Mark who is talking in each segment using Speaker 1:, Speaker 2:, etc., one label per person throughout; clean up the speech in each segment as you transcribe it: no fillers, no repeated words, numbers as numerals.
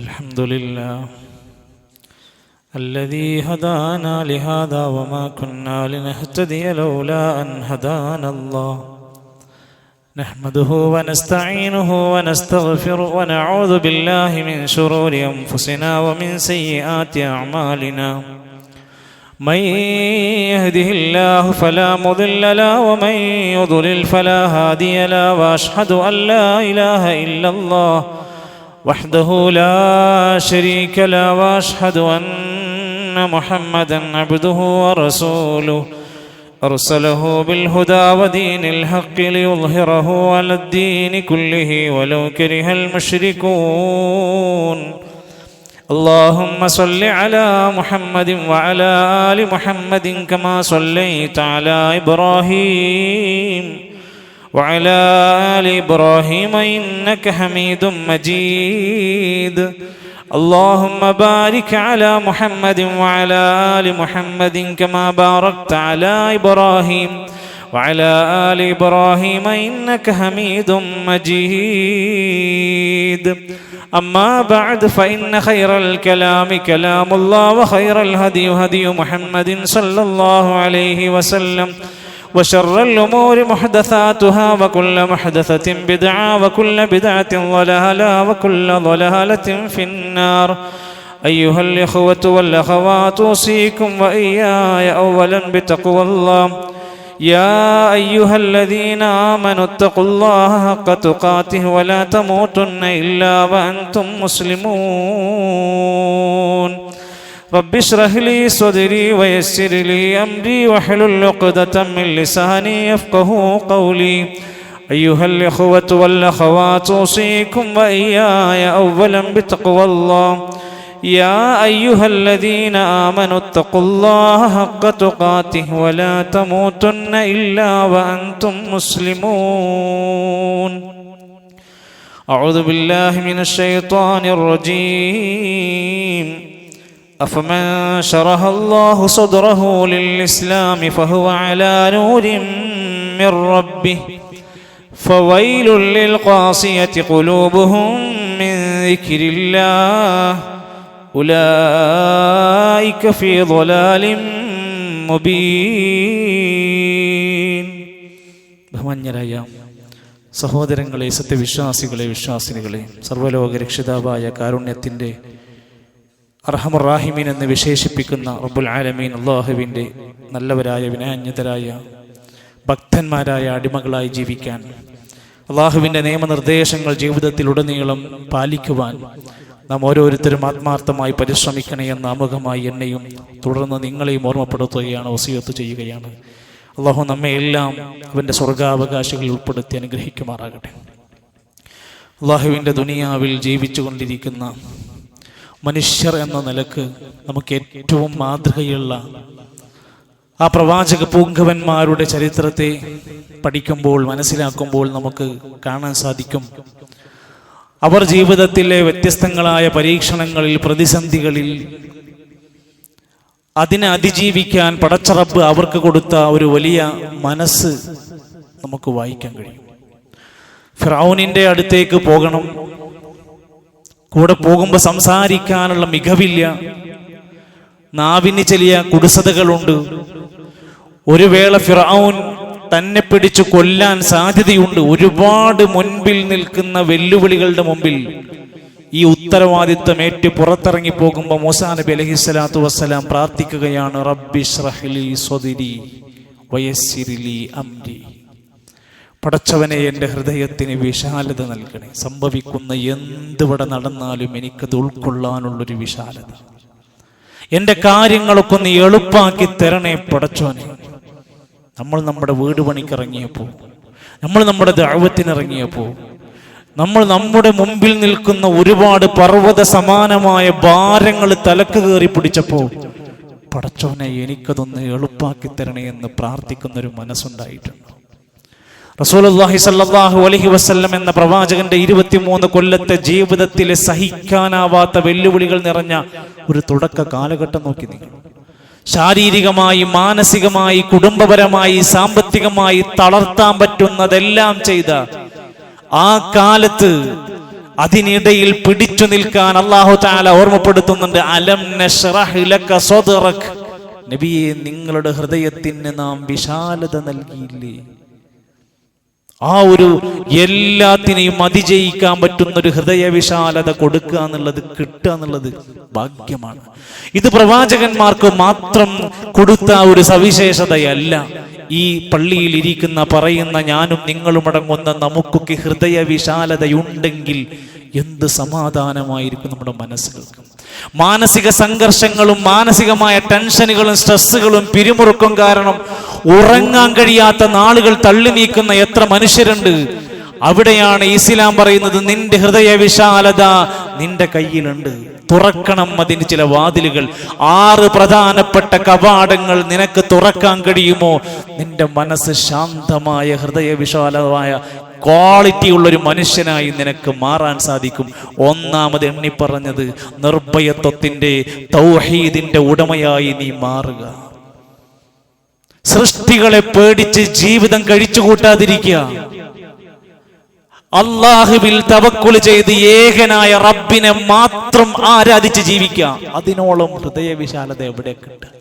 Speaker 1: الحمد لله الذي هدانا لهذا وما كنا لنهتدي لولا أن هدانا الله نحمده ونستعينه ونستغفره ونعوذ بالله من شرور أنفسنا ومن سيئات أعمالنا من يهده الله فلا مضل له ومن يضلل فلا هادي له وأشهد أن لا إله إلا الله وحده لا شريك له وأشهد أن محمدا عبده ورسوله أرسله بالهدى ودين الحق ليظهره على الدين كله ولو كره المشركون اللهم صل على محمد وعلى آل محمد كما صليت على إبراهيم وعلى آل إبراهيم إنك حميد مجيد اللهم بارك على محمد وعلى آل محمد كما باركت على إبراهيم وعلى آل إبراهيم إنك حميد مجيد أما بعد فإن خير الكلام كلام الله وخير الهدي هدي محمد صلى الله عليه وسلم وشر الأمور محدثاتها وكل محدثة بدعة وكل بدعة ضلالة وكل ضلالة في النار أيها الإخوة والأخوات أوصيكم وإياي أولا بتقوى الله يا أيها الذين آمنوا اتقوا الله حق تقاته ولا تموتن إلا وأنتم مسلمون رب اشرح لي صدري ويسر لي أمري واحلل عقدة من لساني يفقهوا قولي أيها الإخوة والأخوات أوصيكم وإياي أولا بتقوى الله يا أيها الذين آمنوا اتقوا الله حق تقاته ولا تموتن إلا وأنتم مسلمون أعوذ بالله من الشيطان الرجيم أفمن شرح الله صدره للإسلام فهو على نور من ربه فويل للقاسية قلوبهم من ذكر الله أولئك في ضلال مبين. ബഹുമാന്യരായ സഹോദരങ്ങളെ, സത്യവിശ്വാസികളെ, വിശ്വാസിനികളെ, സർവ്വലോക രക്ഷിതാവായ കാരുണ്യത്തിൻ്റെ അർഹമർ റാഹിമീൻ എന്ന് വിശേഷിപ്പിക്കുന്ന റബ്ബുൽ ആലമീൻ അല്ലാഹുവിൻ്റെ നല്ലവരായ വിനയാന്യതരായ ഭക്തന്മാരായ അടിമകളായി ജീവിക്കാൻ, അല്ലാഹുവിൻ്റെ നിയമനിർദ്ദേശങ്ങൾ ജീവിതത്തിലുടനീളം പാലിക്കുവാൻ നാം ഓരോരുത്തരും ആത്മാർത്ഥമായി പരിശ്രമിക്കണേ എന്ന് ആമുഖമായി എന്നെയും തുടർന്ന് നിങ്ങളെയും ഓർമ്മപ്പെടുത്തുകയാണ്, വസിയത്ത് ചെയ്യുകയാണ്. അല്ലാഹു നമ്മെ എല്ലാം അവൻ്റെ സ്വർഗാവകാശികളിൽ ഉൾപ്പെടുത്തി അനുഗ്രഹിക്കുമാറാകട്ടെ. അല്ലാഹുവിൻ്റെ ദുനിയാവിൽ ജീവിച്ചു കൊണ്ടിരിക്കുന്ന മനുഷ്യർ എന്ന നിലക്ക് നമുക്ക് ഏറ്റവും മാതൃകയുള്ള ആ പ്രവാചക പൂങ്കവന്മാരുടെ ചരിത്രത്തെ പഠിക്കുമ്പോൾ, മനസ്സിലാക്കുമ്പോൾ നമുക്ക് കാണാൻ സാധിക്കും, അവർ ജീവിതത്തിലെ വ്യത്യസ്തങ്ങളായ പരീക്ഷണങ്ങളിൽ, പ്രതിസന്ധികളിൽ അതിനെ അതിജീവിക്കാൻ പടച്ച റബ്ബ് അവർക്ക് കൊടുത്ത ഒരു വലിയ മനസ്സ് നമുക്ക് വായിക്കാൻ കഴിയും. ഫിറഔനിന്റെ അടുത്തേക്ക് പോകണം, കൂടെ പോകുമ്പോൾ സംസാരിക്കാനുള്ള മികവില്ല, നാവിന് ചെറിയ കുടിസതകളുണ്ട്. ഒരു വേള ഫിറഔൻ തന്നെ പിടിച്ചു കൊല്ലാൻ സാധ്യതയുണ്ട്. ഒരുപാട് മുൻപിൽ നിൽക്കുന്ന വെല്ലുവിളികളുടെ മുമ്പിൽ ഈ ഉത്തരവാദിത്വം ഏറ്റ് പുറത്തിറങ്ങി പോകുമ്പോൾ മൂസാ നബി അലൈഹിസ്സലാത്തു വസ്സലാം പ്രാർത്ഥിക്കുകയാണ്, റബ്ബി ഇശ്റഹ് ലി സ്വദ്രി വയസ്സിർ ലി അംരി. പടച്ചവനെ, എൻ്റെ ഹൃദയത്തിന് വിശാലത നൽകണേ. സംഭവിക്കുന്ന എന്തിവിടെ നടന്നാലും എനിക്കത് ഉൾക്കൊള്ളാനുള്ളൊരു വിശാലത, എൻ്റെ കാര്യങ്ങളൊക്കെ ഒന്ന് എളുപ്പാക്കി തരണേ പടച്ചവനെ. നമ്മൾ നമ്മുടെ വീട് പണിക്കിറങ്ങിയപ്പോൾ, നമ്മൾ നമ്മുടെ ദഅവത്തിനിറങ്ങിയപ്പോൾ, നമ്മൾ നമ്മുടെ മുമ്പിൽ നിൽക്കുന്ന ഒരുപാട് പർവ്വത സമാനമായ ഭാരങ്ങൾ തലക്ക് കയറി പിടിച്ചപ്പോൾ, പടച്ചവനെ എനിക്കതൊന്ന് എളുപ്പാക്കി തരണേ എന്ന് പ്രാർത്ഥിക്കുന്നൊരു മനസ്സുണ്ടായിട്ടുണ്ട്. റസൂലുള്ളാഹി സ്വല്ലല്ലാഹു അലൈഹി വസല്ലം എന്ന പ്രവാചകന്റെ 23 കൊല്ലത്തെ ജീവിതത്തിലെ സഹിക്കാനാവാത്ത വെല്ലുവിളികൾ നിറഞ്ഞ ഒരു തുടക്ക കാലഘട്ടം നോക്കി നിങ്ങൾ. ശാരീരികമായി, മാനസികമായി, കുടുംബപരമായി, സാമ്പത്തികമായി തളർത്താൻ പറ്റുന്നതെല്ലാം ചെയ്ത ആ കാലത്ത് അതിനിടയിൽ പിടിച്ചു നിൽക്കാൻ അല്ലാഹു തആല ഓർമ്മപ്പെടുത്തുന്നുണ്ട്. അലം നശ്റഹ് ലക സദ്റക്, നബിയെ നിങ്ങളുടെ ഹൃദയത്തിന് നാം വിശാലത നൽകിയില്ലേ? ആ ഒരു എല്ലാത്തിനെയും അതിജയിക്കാൻ പറ്റുന്ന ഒരു ഹൃദയ വിശാലത കൊടുക്കുക എന്നുള്ളത്, കിട്ടുക എന്നുള്ളത് ഭാഗ്യമാണ്. ഇത് പ്രവാചകന്മാർക്ക് മാത്രം കൊടുത്ത ഒരു സവിശേഷതയല്ല. ഈ പള്ളിയിൽ ഇരിക്കുന്ന പറയുന്ന ഞാനും നിങ്ങളും അടങ്ങുന്ന നമുക്കൊക്കെ ഹൃദയ വിശാലതയുണ്ടെങ്കിൽ എന്ത് സമാധാനമായിരിക്കും നമ്മുടെ മനസ്സുകൾക്ക്. മാനസിക സംഘർഷങ്ങളും മാനസികമായ ടെൻഷനുകളും സ്ട്രെസ്സുകളും പിരിമുറുക്കും കാരണം ഉറങ്ങാൻ കഴിയാത്ത നാളുകൾ തള്ളി നീക്കുന്ന എത്ര മനുഷ്യരുണ്ട്. അവിടെയാണ് ഇസ്ലാം പറയുന്നത്, നിന്റെ ഹൃദയ വിശാലത നിന്റെ കയ്യിലുണ്ട്, തുറക്കണം അതിന് ചില വാതിലുകൾ. 6 പ്രധാനപ്പെട്ട കവാടങ്ങൾ നിനക്ക് തുറക്കാൻ കഴിയുമോ? നിന്റെ മനസ്സ് ശാന്തമായ ഹൃദയ വിശാലമായ ക്വാളിറ്റി ഉള്ളൊരു മനുഷ്യനായി നിനക്ക് മാറാൻ സാധിക്കും. ഒന്നാമത് എണ്ണിപ്പറഞ്ഞത് നിർഭയത്വത്തിന്റെ തൗഹീദിന്റെ ഉടമയായി നീ മാറുക. സൃഷ്ടികളെ പേടിച്ച് ജീവിതം കഴിച്ചു കൂട്ടാതിരിക്കുക. അല്ലാഹുവിൽ തവക്കുൽ ചെയ്ത് ഏകനായ റബ്ബിനെ മാത്രം ആരാധിച്ച് ജീവിക്കുക. അതിനോളം ഹൃദയ വിശാലത എവിടെ കിട്ടുക?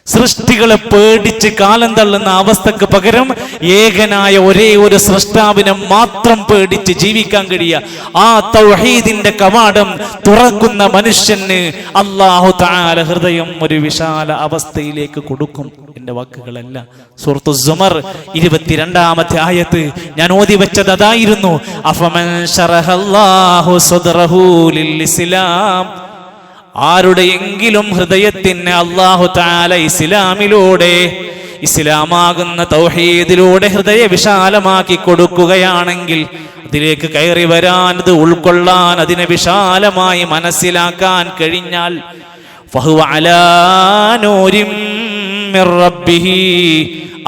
Speaker 1: സൃഷ്ടികളെ പേടിച്ച് കാലം തള്ളുന്ന അവസ്ഥക്ക് പകരം ഏകനായ ഒരേ ഒരു സൃഷ്ടാവിനെ മാത്രം പേടിച്ച് ജീവിക്കാൻ കഴിയുക. ആ തൗഹീദിന്റെ കവാടം തുറക്കുന്ന മനുഷ്യന് അല്ലാഹു തആല ഹൃദയം ഒരു വിശാല അവസ്ഥയിലേക്ക് കൊടുക്കും. എന്റെ വാക്കുകളല്ല, സൂറത്തു സുമർ 22-ാമത്തെ ആയത്ത് ഞാൻ ഓതി വെച്ചത് അതായിരുന്നു. അഫമൻ ശറഹല്ലാഹു സദ്റഹു ലിൽ ഇസ്ലാം, ആരുടെയെങ്കിലും ഹൃദയത്തിന് അല്ലാഹു തആല ഇസ്ലാമിലൂടെ, ഇസ്ലാമാകുന്ന തൗഹീദിലൂടെ ഹൃദയ വിശാലമാക്കി കൊടുക്കുകയാണെങ്കിൽ, അതിലേക്ക് കയറി വരാൻ, അത് ഉൾക്കൊള്ളാൻ, അതിനെ വിശാലമായി മനസ്സിലാക്കാൻ കഴിഞ്ഞാൽ, ഫഹുവ അലാ നൂരിൻ മിർ റബ്ബിഹി,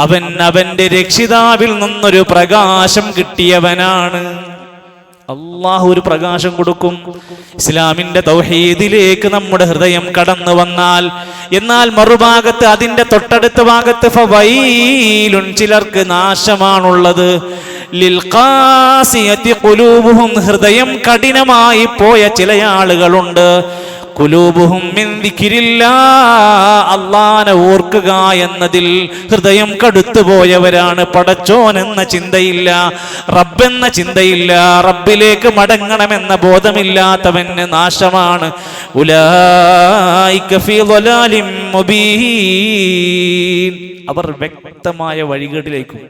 Speaker 1: അവൻ അവന്റെ രക്ഷിതാവിൽ നിന്നൊരു പ്രകാശം കിട്ടിയവനാണ്. അല്ലാഹു ഒരു പ്രകാശം കൊടുക്കും. ഇസ്ലാമിന്റെ തൗഹീദിലേക്ക് നമ്മുടെ ഹൃദയം കടന്നു വന്നാൽ. എന്നാൽ മറുഭാഗത്ത്, അതിന്റെ തൊട്ടടുത്ത ഭാഗത്ത് ഫവൈലുൻ, ചിലർക്ക് നാശമാണുള്ളത്. ലിൽ ഖാസിയതി ഖുലൂബുഹും, ഹൃദയം കഠിനമായി പോയ ചില ആളുകളുണ്ട്. ഖുലൂബുഹും മിൻ ദിക്രില്ലാഹ്, അല്ലാഹനെ ഓർക്കുക എന്നതിൽ ഹൃദയം കടുത്തുപോയവരാണ്. പടച്ചോൻ എന്ന ചിന്തയില്ല, റബ്ബെന്ന ചിന്തയില്ല, റബ്ബിലേക്ക് മടങ്ങണമെന്ന ബോധമില്ലാത്തവന് നാശമാണ്. ഉലൈക ഫീ ളലാലിൻ മുബീൻ, അവർ വ്യക്തമായ വഴികേടിലേക്കും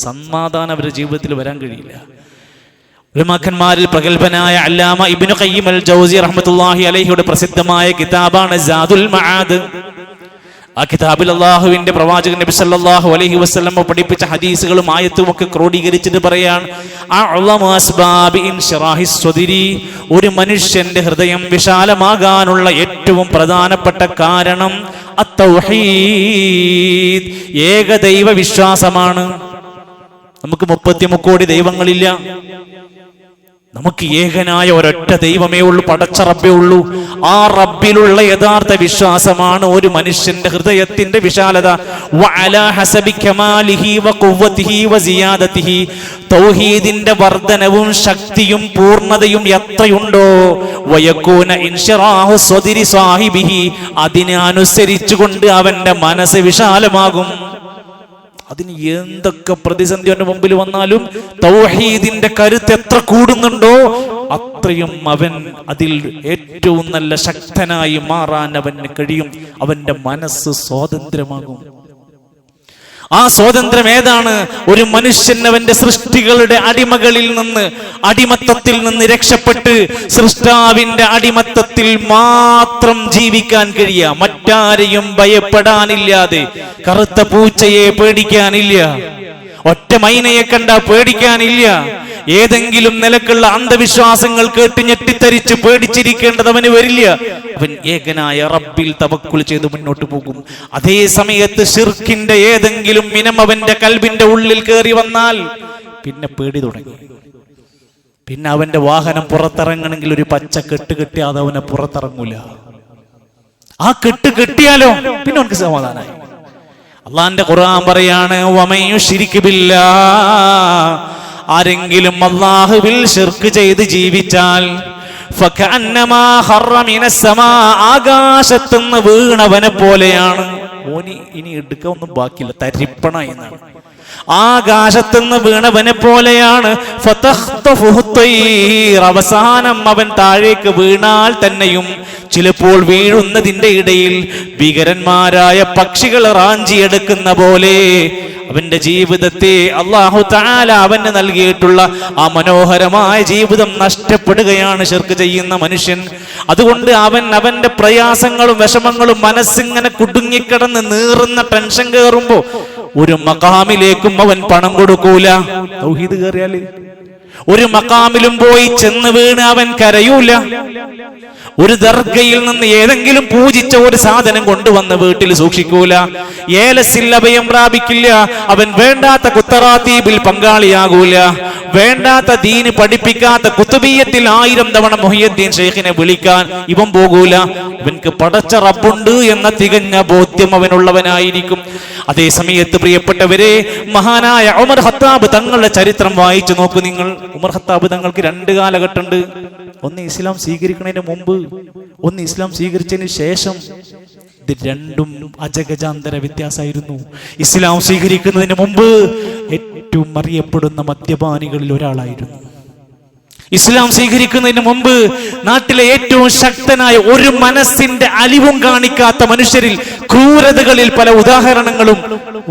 Speaker 1: സമാധാനം അവരുടെ ജീവിതത്തിൽ വരാൻ കഴിയില്ല. ഉലമാക്കന്മാരിൽ പ്രഗൽഭനായ അല്ലാമ ഇബ്നു ഖയ്യിം അൽ ജൗസി റഹ്മത്തുള്ളാഹി അലൈഹിയുടെ പ്രസിദ്ധമായ കിതാബാണ് സാദുൽ മആദ്. ആ കിതാബിൽ അല്ലാഹുവിന്റെ പ്രവാചകൻ നബി സല്ലല്ലാഹു അലൈഹി വസല്ലം പഠിപ്പിച്ച ഹദീസുകളും ആയത്തും ഒക്കെ ക്രോഡീകരിച്ചിട്ട് പറയാണ്, അഅ്ളമു അസ്ബാബി ഇൻശിറാഹിസ് സ്വദരി, ഒരു മനുഷ്യന്റെ ഹൃദയം വിശാലമാകാനുള്ള ഏറ്റവും പ്രധാനപ്പെട്ട കാരണം അത്തൗഹീദ്, ഏകദൈവ വിശ്വാസമാണ്. നമുക്ക് 33 കോടി ദൈവങ്ങളില്ല. നമുക്ക് ഏകനായ ഒരൊറ്റ ദൈവമേ ഉള്ളൂ, പടച്ച റബ്ബേ ഉള്ളൂ. ആ റബ്ബിലുള്ള യഥാർത്ഥ വിശ്വാസമാണ് ഒരു മനുഷ്യന്റെ ഹൃദയത്തിന്റെ വിശാലത. വഅലാ ഹസബി കമാലിഹി വഖുവ്വതിഹി വസിയാദതിഹി, തൗഹീദിന്റെ വർധനവും ശക്തിയും പൂർണ്ണതയും എത്രയുണ്ടോ, വയകൂന ഇൻശിറാഹു സ്വദിരി സാഹിബിഹി, അതിനെ അനുസരിച്ചുകൊണ്ട് അവന്റെ മനസ്സ് വിശാലമാകും. അതിന് എന്തൊക്കെ പ്രതിസന്ധി അവന്റെ മുമ്പിൽ വന്നാലും തൗഹീദിന്റെ കരുത്ത് എത്ര കൂടുന്നുണ്ടോ അത്രയും അവൻ അതിൽ ഏറ്റവും നല്ല ശക്തനായി മാറാൻ അവന് കഴിയും. അവന്റെ മനസ്സ് സ്വാതന്ത്ര്യമാകും. ആ സ്വാതന്ത്ര്യം ഏതാണ്? ഒരു മനുഷ്യൻ അവന്റെ സൃഷ്ടികളുടെ അടിമകളിൽ നിന്ന്, അടിമത്തത്തിൽ നിന്ന് രക്ഷപ്പെട്ട് സൃഷ്ടാവിന്റെ അടിമത്തത്തിൽ മാത്രം ജീവിക്കാൻ കഴിയുക. മറ്റാരെയും ഭയപ്പെടാനില്ലാതെ, കറുത്ത പൂച്ചയെ പേടിക്കാനില്ല, ഒറ്റ മൈനയെ കണ്ട പേടിക്കാനില്ല, ഏതെങ്കിലും നിലക്കുള്ള അന്ധവിശ്വാസങ്ങൾ കേട്ട് ഞെട്ടിത്തരിച്ച് പേടിച്ചിരിക്കേണ്ടത് അവന് വരില്ല. അവൻ ഏകനായ റബ്ബിൽ തവക്കുൽ ചെയ്ത് മുന്നോട്ട് പോകും. അതേ സമയത്ത് ശിർക്കിന്റെ ഏതെങ്കിലും മിനം അവന്റെ കൽബിന്റെ ഉള്ളിൽ കയറി വന്നാൽ പിന്നെ പേടി തുടങ്ങി. പിന്നെ അവന്റെ വാഹനം പുറത്തിറങ്ങണമെങ്കിൽ ഒരു പച്ച കെട്ട് കെട്ടിയാതെ അവനെ പുറത്തിറങ്ങൂല. ആ കെട്ട് കെട്ടിയാലോ പിന്നെ അവർക്ക് സമാധാനമായി. അള്ളാന്റെ ഖുർആൻ പറയാണ്, വമൻ യുശ്രിക് ബില്ലാഹ്, ആരെങ്കിലും അല്ലാഹുവിൽ ശിർക്ക് ചെയ്ത് ജീവിച്ചാൽ ഫകഅന്നമാ ഖറ മിനസ്സമാ, ആകാശത്തുനിന്ന് വീണവനെ പോലെയാണ്. ഓനി ഇനി എടുക്കാൻ ഒന്നും ബാക്കിയില്ല, തരിപ്പണ എന്നാണ്. ആകാശത്തുനിന്ന് വീണവനെ പോലെയാണ്. അവസാനം അവൻ താഴേക്ക് വീണാൽ തന്നെയും ചിലപ്പോൾ വീഴുന്നതിന്റെ ഇടയിൽ ഭീകരന്മാരായ പക്ഷികൾ റാഞ്ചിയെടുക്കുന്ന പോലെ അവന്റെ ജീവിതത്തെ അല്ലാഹു തആല അവന് നൽകിയിട്ടുള്ള ആ മനോഹരമായ ജീവിതം നഷ്ടപ്പെടുകയാണ് ശിർക്ക് ചെയ്യുന്ന മനുഷ്യൻ. അതുകൊണ്ട് അവന്റെ പ്രയാസങ്ങളും വിഷമങ്ങളും മനസ്സിങ്ങനെ കുടുങ്ങിക്കിടന്ന് നീറുന്ന ടെൻഷൻ കയറുമ്പോ ഒരു മഖാമിലേക്കും അവൻ പണം കൊടുക്കൂല. തൗഹീദ് കയറിയാല് ഒരു മഖാമിലും പോയി ചെന്ന് വീണ് അവൻ കരയൂല. ഒരു ദർഗയിൽ നിന്ന് ഏതെങ്കിലും പൂജിച്ച ഒരു സാധനം കൊണ്ടുവന്ന് വീട്ടിൽ സൂക്ഷിക്കൂല. ഏലസിൽ അഭയം പ്രാപിക്കില്ല. അവൻ വേണ്ടാത്ത കുത്തറാത്തീബിൽ പങ്കാളിയാകൂല. വേണ്ടാത്ത ദീന് പഠിപ്പിക്കാത്ത കുത്തുബിയത്തിൽ 1000 തവണ മുഹിയുദ്ദീൻ ഷെയ്ഖിനെ വിളിക്കാൻ ഇവൻ പോകൂല. ഇവൻക്ക് പടച്ച റബ്ബുണ്ട് എന്ന തികഞ്ഞ ബോധ്യം അവനുള്ളവനായിരിക്കും. അതേ സമയത്ത് പ്രിയപ്പെട്ടവരെ, മഹാനായ ഉമർ ഖത്താബ് തങ്ങളുടെ ചരിത്രം വായിച്ചു നോക്കൂ നിങ്ങൾ. ഉമർ ഖത്താബ് തങ്ങൾക്ക് 2 കാലഘട്ടമുണ്ട്. ഒന്ന് ഇസ്ലാം സ്വീകരിക്കുന്നതിന് മുമ്പ്, ഒന്ന് ഇസ്ലാം സ്വീകരിച്ചതിന് ശേഷം. ഇത് രണ്ടും അജഗജാന്തര വ്യത്യാസമായിരുന്നു. ഇസ്ലാം സ്വീകരിക്കുന്നതിന് മുമ്പ് ഏറ്റവും അറിയപ്പെടുന്ന മദ്യപാനികളിൽ ഒരാളായിരുന്നു. ഇസ്ലാം സ്വീകരിക്കുന്നതിന് മുമ്പ് നാട്ടിലെ ഏറ്റവും ശക്തനായ, ഒരു മനസ്സിന്റെ അലിവും കാണിക്കാത്ത മനുഷ്യരിൽ, ക്രൂരതകളിൽ പല ഉദാഹരണങ്ങളും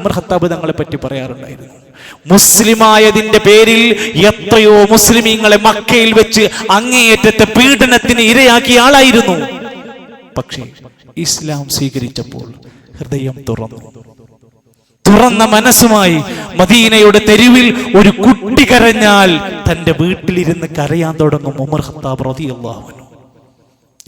Speaker 1: ഉമർ ഖത്താബ് തങ്ങളെ പറ്റി പറയാറുണ്ടായിരുന്നു. മുസ്ലിമായതിന്റെ പേരിൽ എത്രയോ മുസ്ലിമീങ്ങളെ മക്കയിൽ വെച്ച് അങ്ങേയറ്റത്തെ പീഡനത്തിന് ഇരയാക്കിയ ആളായിരുന്നു. പക്ഷേ ഇസ്ലാം സ്വീകരിച്ചപ്പോൾ ഹൃദയം തുറന്ന മനസ്സുമായി മദീനയുടെ തെരുവിൽ ഒരു കുട്ടി കരഞ്ഞാൽ തന്റെ വീട്ടിലിരുന്ന് കരയാൻ തുടങ്ങും ഉമർ ഖത്താബ് റളിയല്ലാഹു അൻഹു.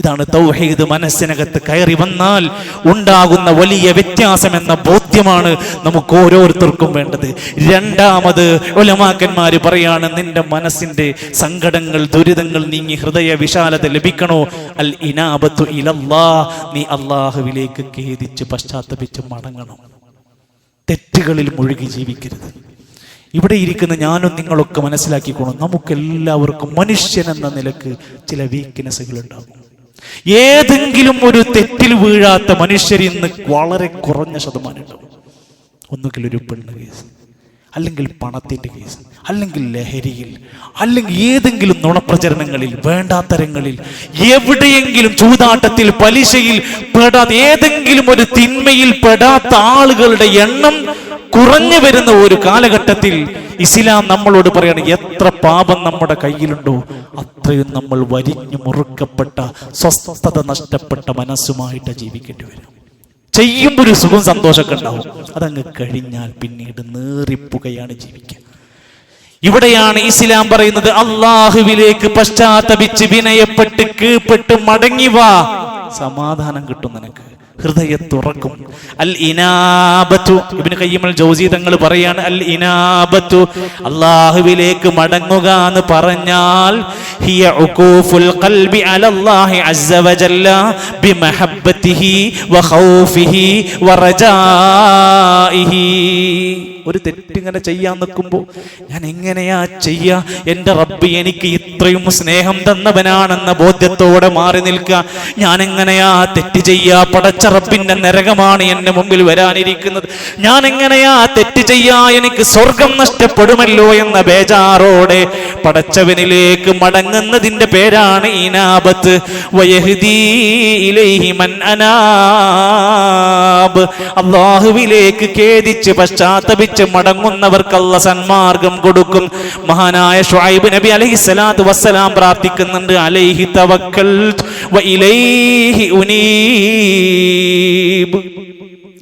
Speaker 1: ഇതാണ് തൗഹീദ് മനസ്സിനകത്ത് കയറി വന്നാൽ ഉണ്ടാകുന്ന വലിയ വ്യത്യാസം എന്ന ബോധ്യമാണ് നമുക്ക് ഓരോരുത്തർക്കും വേണ്ടത്. രണ്ടാമത് ഉലമാക്കന്മാര് പറയാണ്, നിന്റെ മനസ്സിന്റെ സങ്കടങ്ങൾ, ദുരിതങ്ങൾ നീങ്ങി ഹൃദയ വിശാലത ലഭിക്കണോ, അൽ ഇനാബത്തു ഇലല്ലാഹ്, നീ അല്ലാഹുവിലേക്ക് ഖേദിച്ച് പശ്ചാത്തപിച്ച് മടങ്ങണം. തെറ്റുകളിൽ മുഴുകി ജീവിക്കരുത്. ഇവിടെ ഇരിക്കുന്ന ഞാനും നിങ്ങളൊക്കെ മനസ്സിലാക്കിക്കോണം, നമുക്കെല്ലാവർക്കും മനുഷ്യൻ എന്ന നിലക്ക് ചില വീക്ക്നെസ്സുകൾ ഉണ്ടാകും. ഏതെങ്കിലും ഒരു തെറ്റിൽ വീഴാത്ത മനുഷ്യർ ഇന്ന് വളരെ കുറഞ്ഞ ശതമാനം ഉണ്ടാവും. ഒന്നുകിൽ ഒരു പെണ്ണ് കേസ്, അല്ലെങ്കിൽ പണത്തിന്റെ കേസ്, അല്ലെങ്കിൽ ലഹരിയിൽ, അല്ലെങ്കിൽ ഏതെങ്കിലും നുണപ്രചരണങ്ങളിൽ, വേണ്ടാത്തരങ്ങളിൽ, എവിടെയെങ്കിലും ചൂതാട്ടത്തിൽ, പലിശയിൽ പെടാത്ത, ഏതെങ്കിലും ഒരു തിന്മയിൽ പെടാത്ത ആളുകളുടെ എണ്ണം കുറഞ്ഞു വരുന്ന ഒരു കാലഘട്ടത്തിൽ ഇസ്ലാം നമ്മളോട് പറയാണ്, എത്ര പാപം നമ്മുടെ കയ്യിലുണ്ടോ അത്രയും നമ്മൾ വരിഞ്ഞു മുറുക്കപ്പെട്ട, സ്വസ്ഥത നഷ്ടപ്പെട്ട മനസ്സുമായിട്ട് ജീവിക്കേണ്ടി വരും. ചെയ്യുമ്പോൾ ഒരു സുഖം, സന്തോഷമൊക്കെ ഉണ്ടാവും. അതങ്ങ് കഴിഞ്ഞാൽ പിന്നീട് നേറിപ്പുകയാണ് ജീവിക്കുക. ഇവിടെയാണ് ഇസ്ലാം പറയുന്നത്, അല്ലാഹുവിലേക്ക് പശ്ചാത്തപിച്ച് വിനയപ്പെട്ട് കീഴ്പ്പെട്ട് മടങ്ങിവാ, സമാധാനം കിട്ടും നിനക്ക്, ഹൃദയം തുറക്കും. അൽ ഇനാബത്തു, ഇബ്നു ഖയ്യിം അൽ ജൗസി തങ്ങൾ പറയാണ്, അൽ ഇനാബത്തു, അല്ലാഹുവിലേക്ക് മടങ്ങുക എന്ന് പറഞ്ഞാൽ ഹിയ ഉഖൂഫുൽ ഖൽബി അലല്ലാഹി അസ്സ വജല്ല ബിമഹബ്ബതിഹി വഖൗഫിഹി വറജാഇഹി. ഒരു തെറ്റിങ്ങനെ ചെയ്യാൻ നിൽക്കുമ്പോൾ ഞാൻ എങ്ങനെയാ ചെയ്യാ, എൻ്റെ റബ്ബ് എനിക്ക് ഇത്രയും സ്നേഹം തന്നവനാണെന്ന ബോധ്യത്തോടെ മാറി നിൽക്കുക. ഞാൻ എങ്ങനെയാ തെറ്റ് ചെയ്യാ, പടച്ച റബ്ബിന്റെ നരകമാണ് എന്റെ മുമ്പിൽ വരാനിരിക്കുന്നത്. ഞാൻ എങ്ങനെയാ തെറ്റ് ചെയ്യാ, എനിക്ക് സ്വർഗം നഷ്ടപ്പെടുമല്ലോ എന്ന ബേജാറോടെ പടച്ചവനിലേക്ക് മടങ്ങുന്നതിന്റെ പേരാണ് ഇനാബത്ത്. വയഹ്ദീ ഇലൈഹി മൻ അനാബ്, അല്ലാഹുവിലേക്ക് ഖേദിച്ച് പശ്ചാത്തപിച്ച് മടങ്ങുന്നവർക്ക് അല്ലാഹ് സന്മാർഗം കൊടുക്കും. മഹാനായ ശുഐബ് നബി അലൈഹിസ്സലാത്തു വസ്സലാം പ്രാർത്ഥിക്കുന്നുണ്ട്, അലൈഹി തവക്കൽതു വ ഇലൈഹി ഉനീബ്.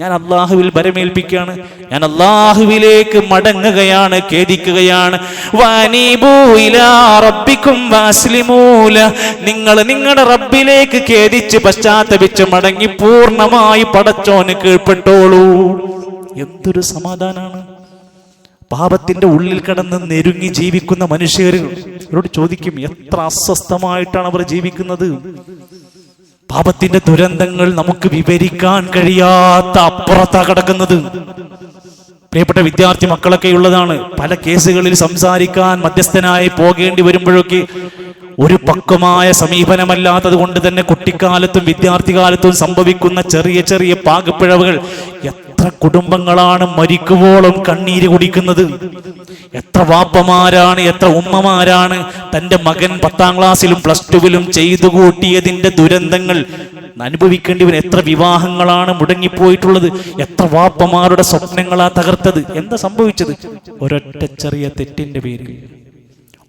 Speaker 1: ഞാൻ അല്ലാഹുവിൽ ഭരമേൽപ്പിക്കുകയാണ്, ഞാൻ അല്ലാഹുവിലേക്ക് മടങ്ങുകയാണ്, ഖേദിക്കുകയാണ്. വനീബൂ ഇലാ റബ്ബിക്കും വഅസ്ലിമൂ ലഹു, നിങ്ങൾ നിങ്ങളുടെ റബ്ബിലേക്ക് ഖേദിച്ച് പശ്ചാത്തപിച്ച് മടങ്ങി പൂർണ്ണമായി പടച്ചോന് കീഴ്പ്പെട്ടോളൂ. എന്തൊരു സമാധാനാണ്! പാപത്തിന്റെ ഉള്ളിൽ കിടന്ന് നെരുങ്ങി ജീവിക്കുന്ന മനുഷ്യരോട് ചോദിക്കും, എത്ര അസ്വസ്ഥമായിട്ടാണ് അവർ ജീവിക്കുന്നത്. പാപത്തിന്റെ ദുരന്തങ്ങൾ നമുക്ക് വിവരിക്കാൻ കഴിയാത്ത അപ്പുറത്താ കിടക്കുന്നത്. പ്രിയപ്പെട്ട വിദ്യാർത്ഥി മക്കളൊക്കെ ഉള്ളതാണ്. പല കേസുകളിൽ സംസാരിക്കാൻ മധ്യസ്ഥനായി പോകേണ്ടി വരുമ്പോഴൊക്കെ ഒരു പക്വമായ സമീപനമല്ലാത്തത് കൊണ്ട് തന്നെ കുട്ടിക്കാലത്തും വിദ്യാർത്ഥികാലത്തും സംഭവിക്കുന്ന ചെറിയ ചെറിയ പാകപ്പിഴവുകൾ എത്ര കുടുംബങ്ങളാണ് മരിക്കുവോളം കണ്ണീര് കുടിക്കുന്നത്. എത്ര വാപ്പമാരാണ്, എത്ര ഉമ്മമാരാണ് തൻ്റെ മകൻ 10ാം ക്ലാസ്സിലും +2വിലും ചെയ്തു കൂട്ടിയതിൻ്റെ ദുരന്തങ്ങൾ അനുഭവിക്കേണ്ടി വരും. എത്ര വിവാഹങ്ങളാണ് മുടങ്ങിപ്പോയിട്ടുള്ളത്, എത്ര വാപ്പമാരുടെ സ്വപ്നങ്ങളാ തകർത്തത്. എന്താ സംഭവിച്ചത്? ഒരൊറ്റ ചെറിയ തെറ്റിന്റെ പേരിൽ,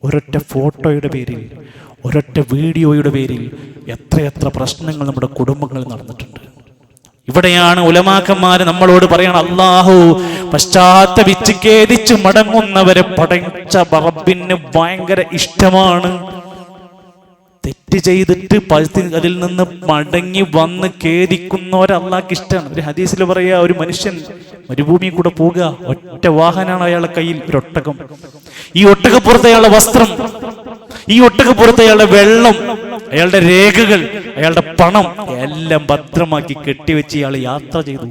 Speaker 1: ഒരൊറ്റ ഫോട്ടോയുടെ പേരിൽ, ഒരൊറ്റ വീഡിയോയുടെ പേരിൽ എത്രയെത്ര പ്രശ്നങ്ങൾ നമ്മുടെ കുടുംബങ്ങളിൽ നടന്നിട്ടുണ്ട്. ഇവിടെയാണ് ഉലമാക്കന്മാര് നമ്മളോട് പറയണം, അല്ലാഹു പശ്ചാത്തപിച്ച് ഖേദിച്ച് മടങ്ങുന്നവരെ പടച്ച റബ്ബിന് ഭയങ്കര ഇഷ്ടമാണ്. തെറ്റ് ചെയ്തിട്ട് അതിൽ നിന്ന് മടങ്ങി വന്ന് ഖേദിക്കുന്നവരെ അള്ളാഹ്ക്ക് ഇഷ്ടമാണ്. ഒരു ഹദീസിൽ പറയാ, ഒരു മനുഷ്യൻ മരുഭൂമി കൂടെ പോവുക, ഒറ്റ വാഹനമാണ് അയാളുടെ കയ്യിൽ, ഒരു ഒട്ടകം. ഈ ഒട്ടകപ്പുറത്ത് അയാളുടെ വസ്ത്രം, ഈ ഒട്ടകപ്പുറത്ത് അയാളുടെ വെള്ളം, അയാളുടെ രേഖകൾ, അയാളുടെ പണം എല്ലാം ഭദ്രമാക്കി കെട്ടിവെച്ച് ഇയാൾ യാത്ര ചെയ്തു.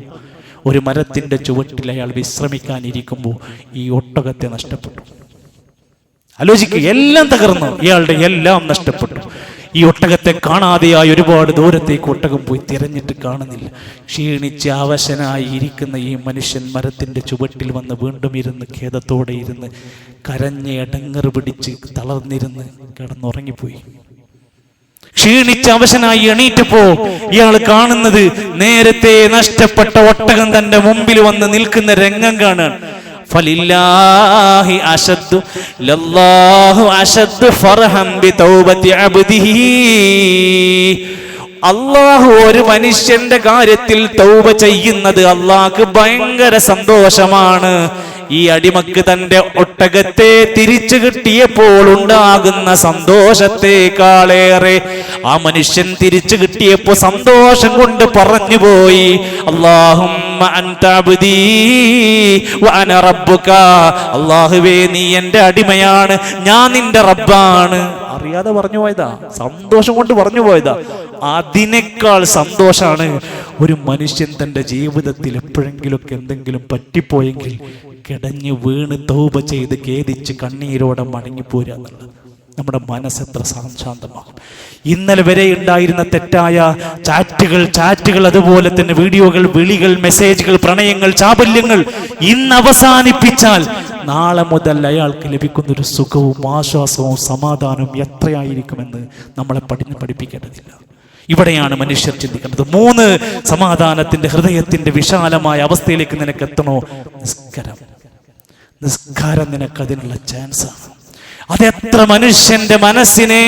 Speaker 1: ഒരു മരത്തിന്റെ ചുവട്ടിൽ അയാൾ വിശ്രമിക്കാനിരിക്കുമ്പോൾ ഈ ഒട്ടകത്തെ നഷ്ടപ്പെട്ടു. ആലോചിക്കുക, എല്ലാം തകർന്നു, ഇയാളുടെ എല്ലാം നഷ്ടപ്പെട്ടു. ഈ ഒട്ടകത്തെ കാണാതെയായി ഒരുപാട് ദൂരത്തേക്ക് ഒട്ടകം പോയി തിരഞ്ഞിട്ട് കാണുന്നില്ല. ക്ഷീണിച്ച് അവശനായി ഇരിക്കുന്ന ഈ മനുഷ്യൻ മരത്തിന്റെ ചുവട്ടിൽ വന്ന് വീണ്ടും ഇരുന്ന് ഖേദത്തോടെ ഇരുന്ന് കരഞ്ഞ് അടങ്ങറ് പിടിച്ച് തളർന്നിരുന്ന് കിടന്നുറങ്ങിപ്പോയി. ക്ഷീണിച്ച് അവശനായി എണീറ്റപ്പോ ഇയാൾ കാണുന്നത് നേരത്തെ നഷ്ടപ്പെട്ട ഒട്ടകം തന്റെ മുമ്പിൽ വന്ന് നിൽക്കുന്ന രംഗം കാണാൻ. ഫലില്ലാഹി അശദ്ദു ലല്ലാഹു അശദ്ദു ഫർഹം ബിതൗബതി അബ്ദിഹി. അല്ലാഹു ഒരു മനുഷ്യന്റെ കാര്യത്തിൽ തൗബ ചെയ്യുന്നത് അല്ലാഹ്ക്ക് ഭയങ്കര സന്തോഷമാണ്. ഈ അടിമക്ക് തന്റെ ഒട്ടകത്തെ തിരിച്ചു കിട്ടിയപ്പോൾ ഉണ്ടാകുന്ന സന്തോഷത്തെക്കാളേറെ ആ മനുഷ്യൻ തിരിച്ചു കിട്ടിയപ്പോൾ സന്തോഷം കൊണ്ട് പറഞ്ഞുപോയി, അല്ലാഹുമ്മ അൻത അബ്ദീ വ അന റബ്ബുക. അല്ലാഹുവേ, നീ എന്റെ അടിമയാണ്, ഞാൻ നിന്റെ റബ്ബാണ്. അറിയാതെ പറഞ്ഞു പോയതാ, സന്തോഷം കൊണ്ട് പറഞ്ഞു പോയതാ. അതിനേക്കാൾ സന്തോഷാണ് ഒരു മനുഷ്യൻ തൻ്റെ ജീവിതത്തിൽ എപ്പോഴെങ്കിലുമൊക്കെ എന്തെങ്കിലും പറ്റിപ്പോയെങ്കിൽ കിടഞ്ഞു വീണ് തൗബ ചെയ്ത് ഖേദിച്ച് കണ്ണീരോടെ മടങ്ങിപ്പോരുക എന്നുള്ളത്. നമ്മുടെ മനസ്സെത്ര ശാന്തമാകും. ഇന്നലെ വരെ ഉണ്ടായിരുന്ന തെറ്റായ ചാറ്റുകൾ, അതുപോലെ തന്നെ വീഡിയോകൾ, വിളികൾ, മെസ്സേജുകൾ, പ്രണയങ്ങൾ, ചാബല്യങ്ങൾ ഇന്ന് അവസാനിപ്പിച്ചാൽ നാളെ മുതൽ അയാൾക്ക് ലഭിക്കുന്നൊരു സുഖവും ആശ്വാസവും സമാധാനവും എത്രയായിരിക്കുമെന്ന് നമ്മളെ പഠിപ്പിക്കേണ്ടതില്ല. ഇവിടെയാണ് മനുഷ്യർ ചിന്തിക്കേണ്ടത്. 3 സമാധാനത്തിന്റെ ഹൃദയത്തിന്റെ വിശാലമായ അവസ്ഥയിലേക്ക് നിനക്ക് എത്തണോ? നിസ്കാരം നിനക്ക് അതിനുള്ള ചാൻസാണ്. അതെത്ര മനുഷ്യന്റെ മനസ്സിനെ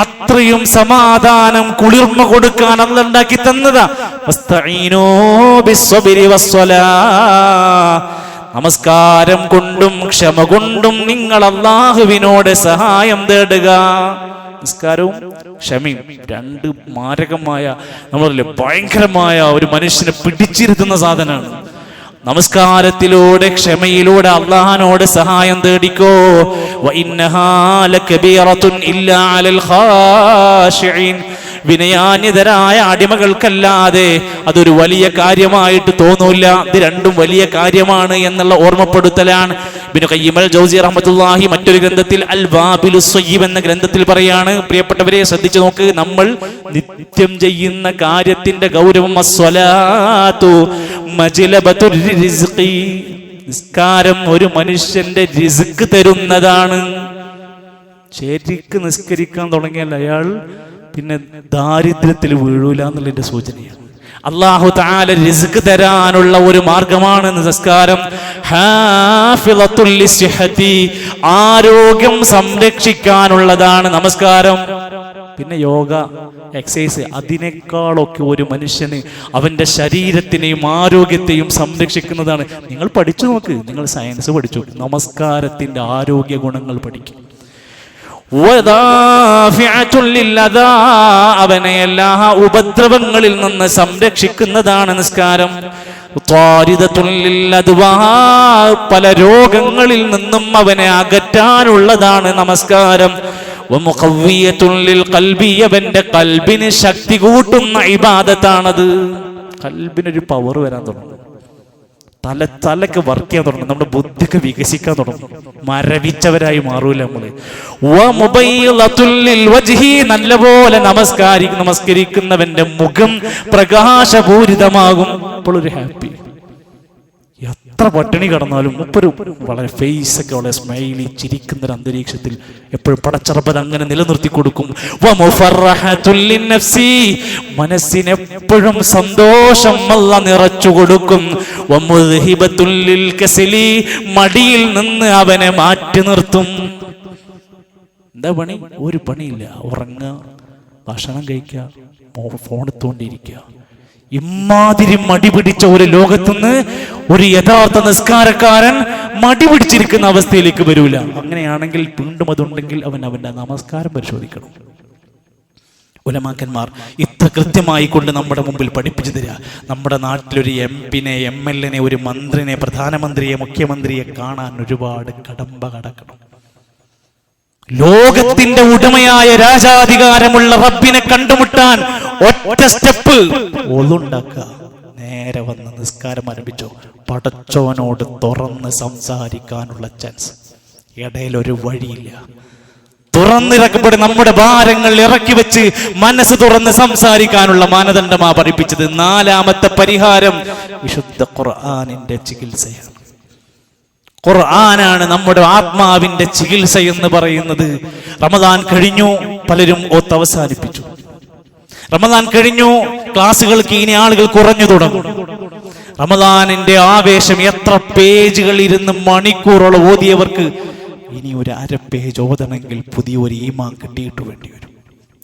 Speaker 1: അത്രയും സമാധാനം, കുളിർമ കൊടുക്കാൻ അല്ലാഹു ഉണ്ടാക്കി തന്നതാ. വസ്തഈനൂ ബിസ്സബ്രി വസ്സലാഹ്. നമസ്കാരം കൊണ്ടും ക്ഷമ കൊണ്ടും നിങ്ങൾ അല്ലാഹുവിനോട് സഹായം തേടുക. നിസ്കാരവും ക്ഷമയും 2 മാരകമായ, നമ്മളല്ലേ, ഭയങ്കരമായ ഒരു മനുഷ്യനെ പിടിച്ചിരുത്തുന്ന സാധനമാണ്. നമസ്കാരത്തിലൂടെ, ക്ഷമയിലൂടെ അള്ളാഹിനോട് സഹായം തേടിക്കോ. വഇന്നഹാ ലകബീറത്തുൻ ഇല്ലാ അലൽ ഖാശിഈൻ. വിനയാന്യതരായ അടിമകൾക്കല്ലാതെ അതൊരു വലിയ കാര്യമായിട്ട് തോന്നൂല. ഇത് 2ഉം വലിയ കാര്യമാണ് എന്നുള്ള ഓർമ്മപ്പെടുത്തലാണ്. ഇബ്നു ഖയ്യിം അൽ ജൗസി റഹ്മത്തുള്ളാഹി മറ്റൊരു ഗ്രന്ഥത്തിൽ അൽ വാബിലുസ് സ്വയ്യിബ് എന്ന ഗ്രന്ഥത്തിൽ പറയാണ്, പ്രിയപ്പെട്ടവരെ ശ്രദ്ധിച്ചു നോക്ക്, നമ്മൾ നിത്യം ചെയ്യുന്ന കാര്യത്തിന്റെ ഗൗരവം. അസ്സലാത്തു മജ്ലബത്തുർ റിസ്ഖി. നിസ്കാരം ഒരു മനുഷ്യന്റെ റിസ്ക് തരുന്നതാണ്. ശരിക്ക് നിസ്കരിക്കാൻ തുടങ്ങിയാൽ അയാൾ പിന്നെ ദാരിദ്ര്യത്തിൽ വീഴൂല എന്നുള്ളതിന്റെ സൂചനയാണ്. അല്ലാഹു തആല റിസ്ക് തരാനുള്ള ഒരു മാർഗമാണ് നിസ്കാരം. ഹാഫിളത്തുൽ ലിസ്ഹതി. ആരോഗ്യം സംരക്ഷിക്കാനുള്ളതാണ് നമസ്കാരം. പിന്നെ യോഗ, എക്സസൈസ്, അതിനേക്കാളൊക്കെ ഒരു മനുഷ്യന് അവന്റെ ശരീരത്തിനെയും ആരോഗ്യത്തെയും സംരക്ഷിക്കുന്നതാണ്. നിങ്ങൾ പഠിച്ചു നോക്ക്, നിങ്ങൾ സയൻസ് പഠിച്ചു, നമസ്കാരത്തിന്റെ ആരോഗ്യ ഗുണങ്ങൾ പഠിക്കും. അവനെ എല്ലാ ഉപദ്രവങ്ങളിൽ നിന്ന് സംരക്ഷിക്കുന്നതാണ് നിസ്കാരം. പല രോഗങ്ങളിൽ നിന്നും അവനെ അകറ്റാനുള്ളതാണ് നമസ്കാരം. അവന്റെ കൽബിന് ശക്തി കൂട്ടുന്ന ഇബാദത്താണത്. കൽബിനൊരു പവർ വരാൻ തുടങ്ങും. തലക്ക് വർക്ക് ചെയ്യാൻ തുടങ്ങും, നമ്മുടെ ബുദ്ധിക്ക് വികസിക്കാൻ തുടങ്ങും, മരവിച്ചവരായി മാറൂല നമ്മള്. നല്ലപോലെ നമസ്കരിക്കുന്നവന്റെ മുഖം പ്രകാശപൂരിതമാകും. അപ്പോൾ ഒരു ഹാപ്പി. എത്ര പട്ടിണി കടന്നാലും മുപ്പൊരു വളരെ ഫേസൊക്കെ വളരെ സ്മൈലി ചിരിക്കുന്ന ഒരു അന്തരീക്ഷത്തിൽ എപ്പോഴും പടച്ചറബ് അങ്ങനെ നിലനിർത്തി കൊടുക്കും. മനസ്സിനെപ്പോഴും സന്തോഷം അല്ലാഹ് നിറച്ചു കൊടുക്കും. മടിയിൽ നിന്ന് അവനെ മാറ്റി നിർത്തും. എന്താ പണി? ഒരു പണിയില്ല. ഉറങ്ങുക, ഭക്ഷണം കഴിക്കുക, ഫോൺ എടുത്തുകൊണ്ടിരിക്കുക. ഇമാതിരി മടി പിടിച്ച ഒരു ലോകത്തുനിന്ന് ഒരു യഥാർത്ഥ നിസ്കാരക്കാരൻ മടി പിടിച്ചിരിക്കുന്ന അവസ്ഥയിലേക്ക് വരൂല. അങ്ങനെയാണെങ്കിൽ വീണ്ടും അതുണ്ടെങ്കിൽ അവന്റെ നമസ്കാരം പരിശോധിക്കണം. ഉലമാക്കന്മാർ ഇത്ര കൃത്യമായി കൊണ്ട് നമ്മുടെ മുമ്പിൽ പഠിപ്പിച്ചു തരിക. നമ്മുടെ നാട്ടിലൊരു എംപിനെ, MLA-നെ, ഒരു മന്ത്രിനെ, പ്രധാനമന്ത്രിയെ, മുഖ്യമന്ത്രിയെ കാണാൻ ഒരുപാട് കടമ്പ കടക്കണം. ലോകത്തിന്റെ ഉടമയായ രാജാധികാരമുള്ള റബ്ബിനെ കണ്ടുമുട്ടാൻ ഒറ്റ സ്റ്റെപ്പ് ഒളുണ്ടാക്കുക. നേരെ വന്ന് നിസ്കാരം ആരംഭിച്ചോ. പടച്ചോനോട് തുറന്ന് സംസാരിക്കാനുള്ള ചാൻസ്. ഇടയിലൊരു വഴിയില്ല. തുറന്നിറക്കപ്പെടും. നമ്മുടെ ഭാരങ്ങൾ ഇറക്കി വെച്ച് മനസ്സ് തുറന്ന് സംസാരിക്കാനുള്ള മാനദണ്ഡമാ പഠിപ്പിച്ചത്. 4ാമത്തെ പരിഹാരം വിശുദ്ധ ഖുർആനിന്റെ ചികിത്സയാണ്. ഖുർആനാണ് നമ്മുടെ ആത്മാവിന്റെ ചികിത്സ എന്ന് പറയുന്നത്. റമദാൻ കഴിഞ്ഞു, പലരും അവസാനിപ്പിച്ചു. റമദാൻ കഴിഞ്ഞു, ക്ലാസ്സുകൾക്ക് ഇനി ആളുകൾ കുറഞ്ഞു തുടങ്ങും. റമദാനിന്റെ ആവേശം, എത്ര പേജുകൾ ഇരുന്ന് മണിക്കൂറോളം ഓതിയവർക്ക് ഇനി ഒരു 1/2 പേജ് ഓതണമെങ്കിൽ പുതിയൊരു ഈമാൻ കിട്ടിയിട്ട് വേണ്ടി വരും.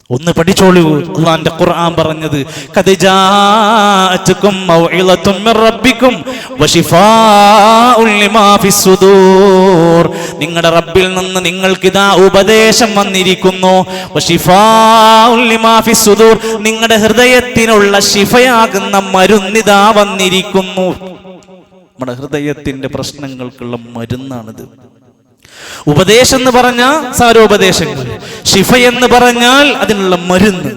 Speaker 1: ഒന്ന് പഠിച്ചോളൂ. അല്ലാഹുവിന്റെ ഖുർആൻ പറഞ്ഞത് ഖദ് ജാഅതുകും മൗഇളതും മിർ റബ്ബികും വശിഫാഉൻ ലിമാ ഫിസ് സുദൂർ. നിങ്ങളുടെ റബ്ബിൽ നിന്ന് നിങ്ങൾക്ക് ഇതാ ഉപദേശം വന്നിരിക്കുന്നു. വശിഫാഉൻ ലിമാ ഫിസ് സുദൂർ, നിങ്ങളുടെ ഹൃദയത്തിനുള്ള ശിഫയാകുന്ന മരുന്നിതാ വന്നിരിക്കുന്നു. നമ്മുടെ ഹൃദയത്തിന്റെ പ്രശ്നങ്ങൾക്കുള്ള മരുന്നാണിത്. ഉപദേശം എന്ന് പറഞ്ഞാൽ സാരോപദേശങ്ങൾ, ശിഫ എന്ന് പറഞ്ഞാൽ അതിനുള്ള മരുന്ന്.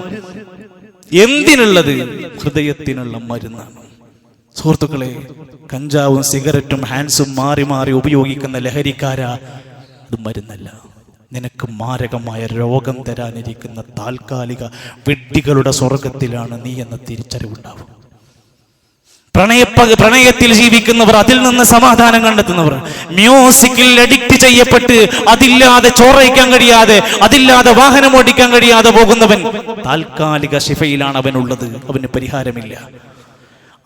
Speaker 1: എന്തിനുള്ളത്? ഹൃദയത്തിനുള്ള മരുന്നാണ്. സുഹൃത്തുക്കളെ, കഞ്ചാവും സിഗരറ്റും ഹാൻസും മാറി മാറി ഉപയോഗിക്കുന്ന ലഹരിക്കാര, അത് മരുന്നല്ല. നിനക്ക് മാരകമായ രോഗം തരാനിരിക്കുന്ന താൽക്കാലിക വിഡ്ഢികളുടെ സ്വർഗത്തിലാണ് നീ എന്ന തിരിച്ചറിവുണ്ടാവും. പ്രണയത്തിൽ ജീവിക്കുന്നവർ, അതിൽ നിന്ന് സമാധാനം കണ്ടെത്തുന്നവർ, മ്യൂസിക്കിൽ അഡിക്റ്റ് ചെയ്യപ്പെട്ട് അതില്ലാതെ ചോറയിക്കാൻ കഴിയാതെ, അതില്ലാതെ വാഹനം ഓടിക്കാൻ കഴിയാതെ പോകുന്നവൻ താൽക്കാലിക ശിഫയിലാണ് അവനുള്ളത്. അവന് പരിഹാരമില്ല.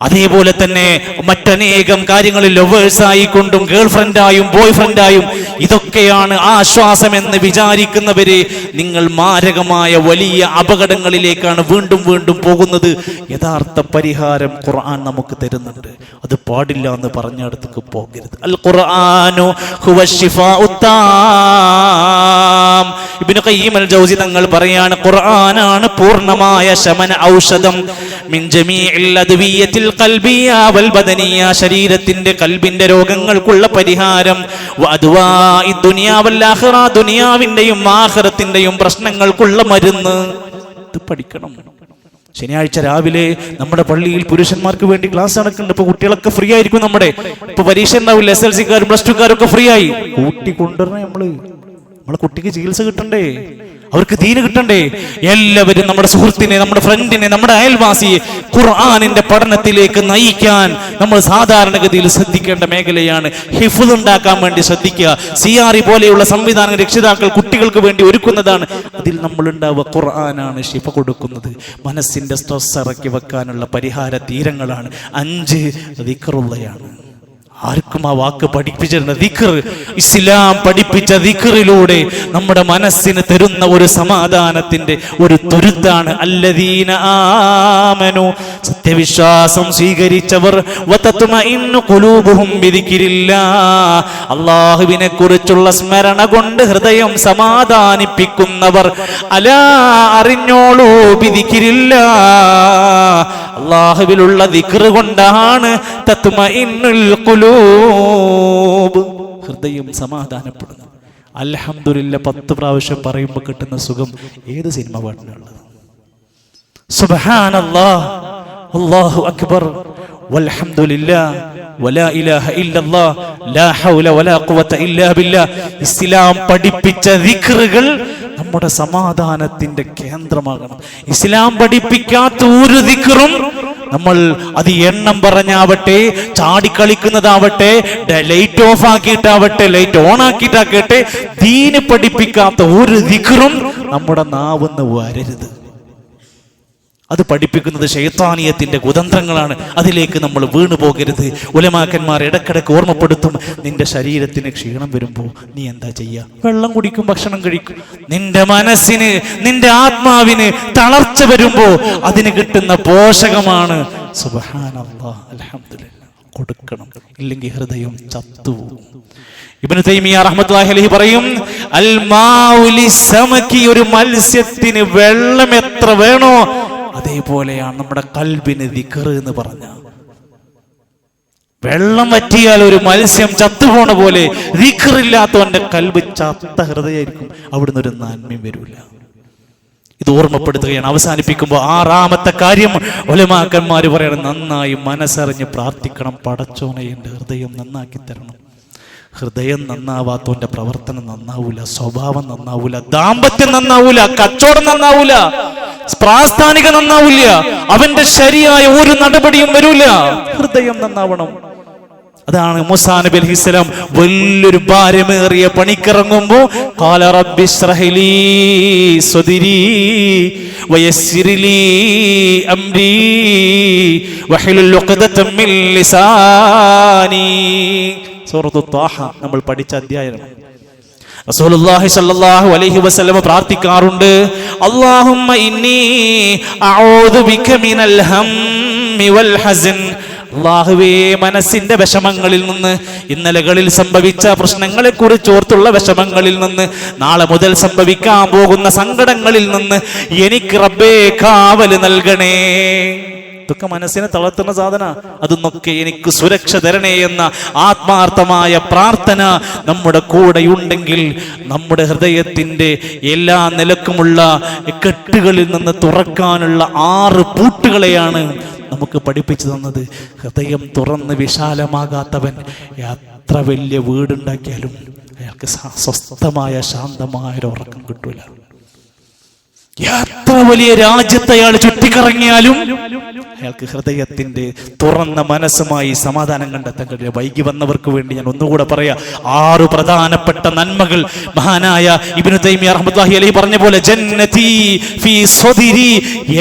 Speaker 1: അതേപോലെ തന്നെ മറ്റനേകം കാര്യങ്ങളിൽ ലവേഴ്സായിക്കൊണ്ടും ഗേൾ ഫ്രണ്ടായും ബോയ് ഫ്രണ്ടായും ഇതൊക്കെയാണ് ആശ്വാസം എന്ന് വിചാരിക്കുന്നവരെ, നിങ്ങൾ മാരകമായ വലിയ അപകടങ്ങളിലേക്കാണ് വീണ്ടും വീണ്ടും പോകുന്നത്. യഥാർത്ഥ പരിഹാരം ഖുർആൻ നമുക്ക് തരുന്നുണ്ട്. അത് പാടില്ല എന്ന് പറഞ്ഞിടത്തേക്ക് പോകരുത്. അൽ ഖുർആനു ഹുവശ് ശിഫാഉത് താം. ഇബ്നു ഖയ്യിം അൽ ജൗസി തങ്ങൾ പറയാണ്, ഖുർആനാണ് പൂർണ്ണമായ ശമന ഔഷധം. മിൻ ജമീഇൽ അദ്വിയത്തിൽ ഖൽബിയ വൽ ബദനിയ, ശരീരത്തിന്റെ കൽബിന്റെ രോഗങ്ങൾക്കുള്ള പരിഹാരം. വഅദ്വാഇ ദുനിയാ വൽ ആഖിറ, ദുനിയാവിന്റെയും ആഖിറത്തിന്റെയും പ്രശ്നങ്ങൾക്കുള്ള മരുന്ന്. ഇത് പഠിക്കണം. ശനിയാഴ്ച രാവിലെ നമ്മുടെ പള്ളിയിൽ പുരുഷന്മാർക്ക് വേണ്ടി ക്ലാസ് നടക്കുന്നുണ്ട്. ഇപ്പൊ കുട്ടികളൊക്കെ ഫ്രീ ആയിരിക്കും. ഇപ്പൊ പരീക്ഷ ഉണ്ടാവില്ല. SLC-ക്കാരും +2-ക്കാരും ഒക്കെ ഫ്രീ ആയി. കൂട്ടി കൊണ്ടുവരണേ. നമ്മളെ കുട്ടിക്ക് ചികിത്സ കിട്ടണ്ടേ? അവർക്ക് ദീന് കിട്ടണ്ടേ? എല്ലാവരും നമ്മുടെ സുഹൃത്തിനെ, നമ്മുടെ ഫ്രണ്ടിനെ, നമ്മുടെ അയൽവാസിയെ ഖുർആനിന്റെ പഠനത്തിലേക്ക് നയിക്കാൻ നമ്മൾ സാധാരണഗതിയിൽ ശ്രദ്ധിക്കേണ്ട മേഖലയാണ്. ഹിഫ്ള് ഉണ്ടാക്കാൻ വേണ്ടി ശ്രദ്ധിക്കുക. CRE പോലെയുള്ള സംവിധാനങ്ങൾ രക്ഷിതാക്കൾ കുട്ടികൾക്ക് വേണ്ടി ഒരുക്കുന്നതാണ്. അതിൽ നമ്മൾ ഉണ്ടാവുക ഖുർആനാണ് ശിഫ കൊടുക്കുന്നത്. മനസ്സിന്റെ സ്ട്രെസ് ഇറക്കി വെക്കാനുള്ള പരിഹാര തീരങ്ങളാണ്. 5 ദിക്റുള്ളയാണ്. ആർക്കും ആ വാക്ക് പഠിപ്പിച്ചിരുന്ന ദിക്ർ, ഇസ്ലാം പഠിപ്പിച്ച ദിക്റിലൂടെ നമ്മുടെ മനസ്സിന് തരുന്ന ഒരു സമാധാനത്തിന്റെ ഒരു തുരുത്താണ്. അല്ലദീന ആമനു, സത്യവിശ്വാസം സ്വീകരിച്ചവർ, വതത്മഇന്നു ഖുലൂബുഹും ബിദിക്രില്ലാഹ്, അല്ലാഹുവിനെ കുറിച്ചുള്ള സ്മരണ കൊണ്ട് ഹൃദയം സമാധാനിപ്പിക്കുന്നവർ. അലാ, അറിഞ്ഞോളൂ, ബിദിക്രില്ലാഹ്, അല്ലാഹുവിലുള്ള ദിക്ർ കൊണ്ടാണ് തത്മഇന്നുൽ ഖുലൂബ്, ഹൃദയം സമാധാനപ്പെടുന്നു. അൽഹംദുലില്ലാഹ് 10 പ്രാവശ്യം പറയുമ്പോൾ കിട്ടുന്ന സുഖം ഏത് സിനിമ പാട്ടിനുള്ളത്? സുബ്ഹാനല്ലാഹ്, അല്ലാഹു അക്ബർ, വൽഹംദുലില്ലാഹ്, വലാ ഇലാഹ ഇല്ലല്ലാഹ് ലാ ഹൗല വലാ ഖുവത ഇല്ലാ ബില്ലാഹ്. ഇസ്ലാം പഠിപ്പിച്ച ദിക്റുകൾ നമ്മുടെ സമാധാനത്തിന്റെ കേന്ദ്രമാകണം. ഇസ്ലാം പഠിപ്പിക്കാത്ത ഒരു ദിക്റും നമ്മൾ അത് എണ്ണം പറഞ്ഞാവട്ടെ, ചാടിക്കളിക്കുന്നതാവട്ടെ, ലൈറ്റ് ഓഫ് ആക്കിയിട്ടാവട്ടെ, ലൈറ്റ് ഓൺ ആക്കിയിട്ടാക്കട്ടെ, ദീന് പഠിപ്പിക്കാത്ത ഒരു ദിക്റും നമ്മുടെ നാവെന്ന് വരരുത്. അത് പഠിപ്പിക്കുന്നത് ശൈത്താനിയത്തിന്റെ കുതന്ത്രങ്ങളാണ്. അതിലേക്ക് നമ്മൾ വീണു പോകരുത്. ഉലമാക്കന്മാർ ഇടക്കിടക്ക് ഓർമ്മപ്പെടുത്തും, നിന്റെ ശരീരത്തിന് ക്ഷീണം വരുമ്പോൾ നീ എന്താ ചെയ്യുക? വെള്ളം കുടിക്കും, ഭക്ഷണം കഴിക്കും. നിന്റെ മനസ്സിന്, നിന്റെ ആത്മാവിന് തളർച്ച വരുമ്പോൾ അതിന് കിട്ടുന്ന പോഷകമാണ് സുബ്ഹാനല്ലാഹ് അൽഹംദുലില്ലാഹ് കൊടുക്കണം. ഇല്ലെങ്കിൽ ഹൃദയം ചത്തുപോകും. ഇബ്നു തൈമിയ്യ റഹ്മത്തുള്ളാഹി അലൈഹി പറയും, അൽ മാഉ ലിസ്സമകി, ഒരു മത്സ്യത്തിന് വെള്ളം എത്ര വേണോ അതേപോലെയാണ് നമ്മുടെ കൽബിന് ദിക്ർ എന്ന് പറഞ്ഞ. വെള്ളം വറ്റിയാൽ ഒരു മത്സ്യം ചത്തുപോണ പോലെ ദിക്റില്ലാത്തവന്റെ കൽബ് ചത്ത ഹൃദയമായിരിക്കും. അവിടുന്ന് ഒരു നന്മയും വരില്ല. ഇത് ഓർമ്മപ്പെടുത്തുകയാണ്. അവസാനിപ്പിക്കുമ്പോൾ 6ാമത്തെ കാര്യം ഉലമാക്കന്മാര് പറയണം, നന്നായി മനസ്സറിഞ്ഞ് പ്രാർത്ഥിക്കണം. പടച്ചോനെ എൻ്റെ ഹൃദയം നന്നാക്കി തരണം. ഹൃദയം നന്നാവാത്തവന്റെ പ്രവർത്തനം നന്നാവൂല, സ്വഭാവം നന്നാവൂല, ദാമ്പത്യം നന്നാവൂല, കച്ചവടം നന്നാവൂല, പ്രാസ്ഥാനിക നന്നാവില്ല, അവന്റെ ശരിയായ ഒരു നടപടിയും വരൂല. ഹൃദയം നന്നാവണം. അതാണ് മൂസാ നബി അലൈഹിസ്സലാം വലിയൊരു ഭാരമേറിയ പണിക്കിറങ്ങുമ്പോ ഖാല റബ്ബി ഇശ്റഹ് ലീ സദ്രി വയസ്സിർ ലീ അംരി വഹ്ലുൽ ഉഖ്ദതം മിൻ ലിസാനി. സൂറത്തു ത്വാഹ നമ്മൾ പഠിച്ച അധ്യായമാണ്. റസൂലുള്ളാഹി സ്വല്ലല്ലാഹു അലൈഹി വസല്ലം പ്രാർത്ഥിക്കാറുണ്ട്, അല്ലാഹുമ്മ ഇന്നി അഊദു ബിക മിനൽ ഹമ്മി വൽ ഹസൻ. അല്ലാഹുവേ, മനസ്സിന്റെ വിഷമങ്ങളിൽ നിന്ന്, ഇന്നലകളിൽ സംഭവിച്ച പ്രശ്നങ്ങളെ കുറിച്ച് ഓർത്തുള്ള വിഷമങ്ങളിൽ നിന്ന്, നാളെ മുതൽ സംഭവിക്കാൻ പോകുന്ന സങ്കടങ്ങളിൽ നിന്ന് എനിക്ക് റബ്ബേ കാവല് നൽകണേ. ഇതൊക്കെ മനസ്സിനെ തളർത്തുന്ന സാധന. അതൊന്നൊക്കെ എനിക്ക് സുരക്ഷ തരണേ എന്ന ആത്മാർത്ഥമായ പ്രാർത്ഥന നമ്മുടെ കൂടെയുണ്ടെങ്കിൽ നമ്മുടെ ഹൃദയത്തിന്റെ എല്ലാ നിലക്കുമുള്ള കെട്ടുകളിൽ നിന്ന് തുറക്കാനുള്ള 6 പൂട്ടുകളെയാണ് നമുക്ക് പഠിപ്പിച്ചു തന്നത്. ഹൃദയം തുറന്ന് വിശാലമാകാത്തവൻ എത്ര വലിയ വീടുണ്ടാക്കിയാലും അയാൾക്ക് സ്വസ്ഥമായ ശാന്തമായൊരു ഉറക്കം കിട്ടൂല. എത്ര വലിയ രാജ്യത്ത് അയാൾ ചുറ്റിക്കറങ്ങിയാലും അയാൾക്ക് ഹൃദയത്തിന്റെ തുറന്ന മനസ്സുമായി സമാധാനം കണ്ടെത്താൻ കഴിയില്ല. വൈകി വന്നവർക്ക് വേണ്ടി ഞാൻ ഒന്നുകൂടെ പറയാം, 6 പ്രധാനപ്പെട്ട നന്മകൾ മഹാനായ ഇബ്നു തൈമിയ്യ റഹ്മത്തുള്ളാഹി അലൈഹി പറഞ്ഞ പോലെ, ജന്നതി ഫീ സ്വദിരി,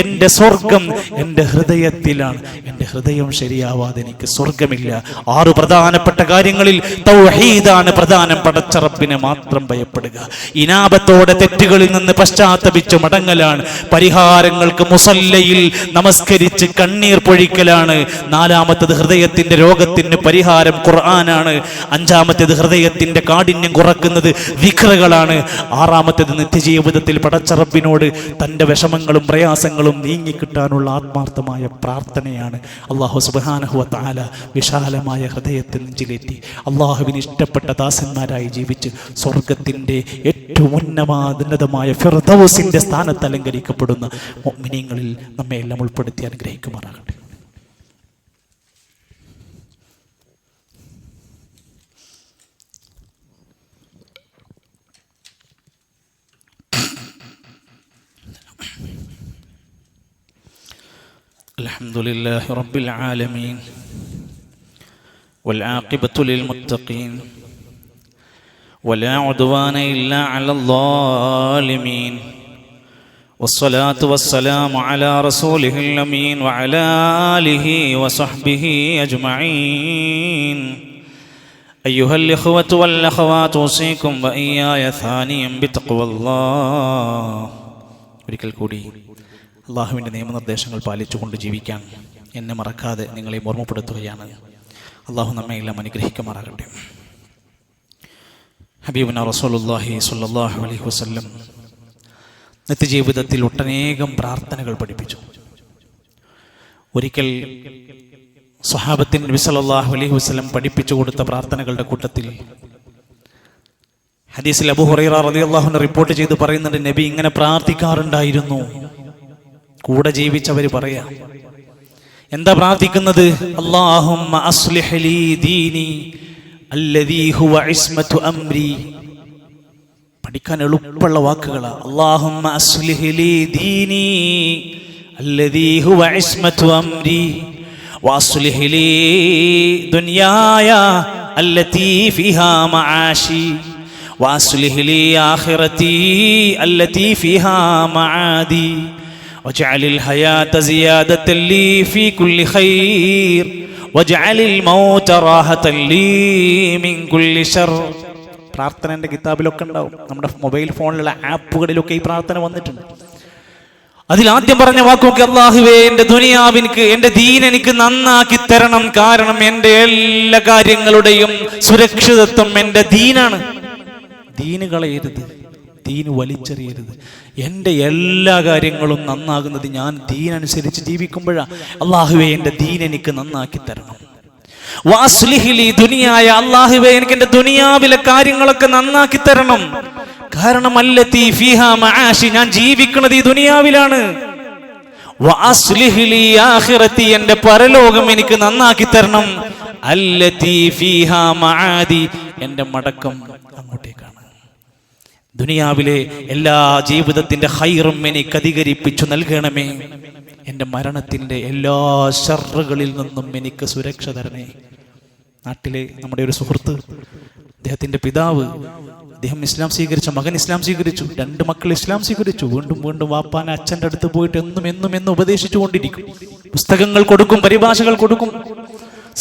Speaker 1: എന്റെ സ്വർഗം എന്റെ ഹൃദയത്തിലാണ്. എന്റെ ഹൃദയം ശരിയാവാതെ എനിക്ക് സ്വർഗമില്ല. 6 പ്രധാനപ്പെട്ട കാര്യങ്ങളിൽ തൗഹീദാണ് പ്രധാനം. പടച്ച റബ്ബിനെ മാത്രം ഭയപ്പെടുക, ഇനാബത്തോടെ തെറ്റുകളിൽ നിന്ന് പശ്ചാത്തപിച്ച് മടങ്ങലാണ്. പരിഹാരങ്ങൾക്ക് മുസല്ലയിൽ നമസ്കരിച്ച് കണ്ണീർ പൊഴിക്കലാണ്. 4ാമത്തേത് ഹൃദയത്തിന്റെ രോഗത്തിന് പരിഹാരം ഖുർആനാണ്. 5ാമത്തേത് ഹൃദയത്തിന്റെ കാഠിന്യം കുറക്കുന്നത് ദിക്റുകളാണ്. 6ാമത്തേത് നിത്യജീവിതത്തിൽ പടച്ച റബ്ബിനോട് തന്റെ വിഷമങ്ങളും പ്രയാസങ്ങളും നീങ്ങിക്കിട്ടാനുള്ള ആത്മാർത്ഥമായ പ്രാർത്ഥനയാണ്. അല്ലാഹു സുബ്ഹാനഹു വ തആല വിശാലമായ ഹൃദയത്തിൽ നെഞ്ചിലേറ്റി അല്ലാഹുവിന് ഇഷ്ടപ്പെട്ട ദാസന്മാരായി ജീവിച്ച് സ്വർഗത്തിന്റെ ഏറ്റവും ഉന്നതമായ ഫിർദൗസിന്റെ സ്ഥാനത്ത് അലങ്കരിക്കപ്പെടുന്ന മുഅ്മിനീങ്ങളിൽ നമ്മെ എല്ലാം ഉൾപ്പെടുത്തി അനുഗ്രഹിക്കുമാറാകട്ടെ. അൽഹംദുലില്ലാഹി റബ്ബിൽ ആലമീൻ വൽ ആഖിബത്തു ലിൽ മുത്തഖീൻ വലാ ഉദ്വാന ഇല്ലാ അലൽ ളാലിമീൻ വസ്സലാത്തു വസ്സലാമു അലാ റസൂലിഹിൽ അമീൻ വഅലാ ആലിഹി വസഹ്ബിഹി അജ്മഈൻ. അയ്യുഹൽ ഇഖ്വതു വൽ അഖവാതു ഉസീകും വഇയ്യായ സാനിയം ബിത്തഖ്വല്ലാഹ്. ഒരിക്കൽ കൂടി അള്ളാഹുവിൻ്റെ നിയമനിർദ്ദേശങ്ങൾ പാലിച്ചുകൊണ്ട് ജീവിക്കാൻ എന്നെ മറക്കാതെ നിങ്ങളെ ഓർമ്മപ്പെടുത്തുകയാണ്. അള്ളാഹു നമ്മെ എല്ലാം അനുഗ്രഹിക്കുമാറാകട്ടെ. ഹബീബുന റസൂലുള്ളാഹി സ്വല്ലല്ലാഹു അലൈഹി വസല്ലം നിത്യജീവിതത്തിൽ ഒട്ടനേകം പ്രാർത്ഥനകൾ പഠിപ്പിച്ചു. ഒരിക്കൽ സ്വഹാബത്തിന് നബി സല്ലല്ലാഹു അലൈഹി വസല്ലം പഠിപ്പിച്ചു കൊടുത്ത പ്രാർത്ഥനകളുടെ കൂട്ടത്തിൽ ഹദീസിൽ അബൂ ഹുറൈറ റളിയല്ലാഹു അൻഹു റിപ്പോർട്ട് ചെയ്ത് പറയുന്നുണ്ട്, നബി ഇങ്ങനെ പ്രാർത്ഥിക്കാറുണ്ടായിരുന്നു. കൂടെ ജീവിച്ചവർ പറയാം. എന്താ പ്രാർത്ഥിക്കുന്നത്? അല്ലാഹുമ്മ അസ്ലിഹ് ലീ ദീനി അല്ലദീ ഹുവ ഇസ്മതു അംരി. പഠിക്കാൻ എളുപ്പമുള്ള വാക്കുകളാ. അല്ലാഹുമ്മ അസ്ലിഹ് ലീ ദീനി അല്ലദീ ഹുവ ഇസ്മതു അംരി വഅസ്ലിഹ് ലീ ദുനിയായ അല്ലതീ ഫീഹാ മആശി വഅസ്ലിഹ് ലീ ആഖിറതി അല്ലതീ ഫീഹാ മആദി വജഅലിൽ ഹയാത സിയാദതൻ ലീ ഫീ കുല്ലി ഖൈർ വജഅലിൽ മൗത റാഹതൻ ലീ മിൻ കുല്ലി ശർ. പ്രാർത്ഥനയുടെ കിതാബിലൊക്കെ ഉണ്ടാവും, നമ്മുടെ മൊബൈൽ ഫോണിലുള്ള ആപ്പുകളിലൊക്കെ ഈ പ്രാർത്ഥന വന്നിട്ടുണ്ട്. അതിലാദ്യം പറഞ്ഞ വാക്കൊക്കെ അല്ലാഹുവേ എൻ്റെ ദുനിയാവിനിക്ക് എൻ്റെ ദീൻ എനിക്ക് നന്നാക്കി തരണം. കാരണം എൻ്റെ എല്ലാ കാര്യങ്ങളുടെയും സുരക്ഷിതത്വം എൻ്റെ ദീനാണ്. ദീന് കളയരുത്, ദീന് വലിച്ചെറിയരുത്. എൻ്റെ എല്ലാ കാര്യങ്ങളും നന്നാകുന്നത് ഞാൻ ദീനനുസരിച്ച് ജീവിക്കുമ്പോഴാണ്. അല്ലാഹുവേ എൻ്റെ ദീൻ എനിക്ക് നന്നാക്കി തരണം. വഅസ്ലിഹ് ലീ ദുനിയായ, അല്ലാഹുവേ എനിക്ക് എൻ്റെ ദുനിയാവിലെ കാര്യങ്ങളൊക്കെ നന്നാക്കി തരണം. കാരണം അല്ലതീ ഫീഹാ മആശി, ഞാൻ ജീവിക്കുന്നത് ഈ ദുനിയാവിലാണ്. വഅസ്ലിഹ് ലീ ആഖിറതി, എൻ്റെ പരലോകം എനിക്ക് നന്നാക്കി തരണം. അല്ലതീ ഫീഹാ മആദി, എൻ്റെ മടക്കം അങ്ങോട്ടേക്കാണ്. ദുനിയാവിലെ എല്ലാ ജീവിതത്തിന്റെ ഖൈറും എനിക്ക് അധികരിപ്പിച്ചു നൽകണമേ. എൻ്റെ മരണത്തിൻ്റെ എല്ലാ ശർറുകളിൽ നിന്നും എനിക്ക് സുരക്ഷ തരണേ. നാട്ടിലെ നമ്മുടെ ഒരു സുഹൃത്ത്, അദ്ദേഹത്തിൻ്റെ പിതാവ്, അദ്ദേഹം ഇസ്ലാം സ്വീകരിച്ച മകൻ ഇസ്ലാം സ്വീകരിച്ചു, 2 മക്കൾ ഇസ്ലാം സ്വീകരിച്ചു. വീണ്ടും വീണ്ടും വാപ്പാൻ അച്ഛൻ്റെ അടുത്ത് പോയിട്ട് എന്നും ഉപദേശിച്ചു കൊണ്ടിരിക്കും. പുസ്തകങ്ങൾ കൊടുക്കും, പരിഭാഷകൾ കൊടുക്കും,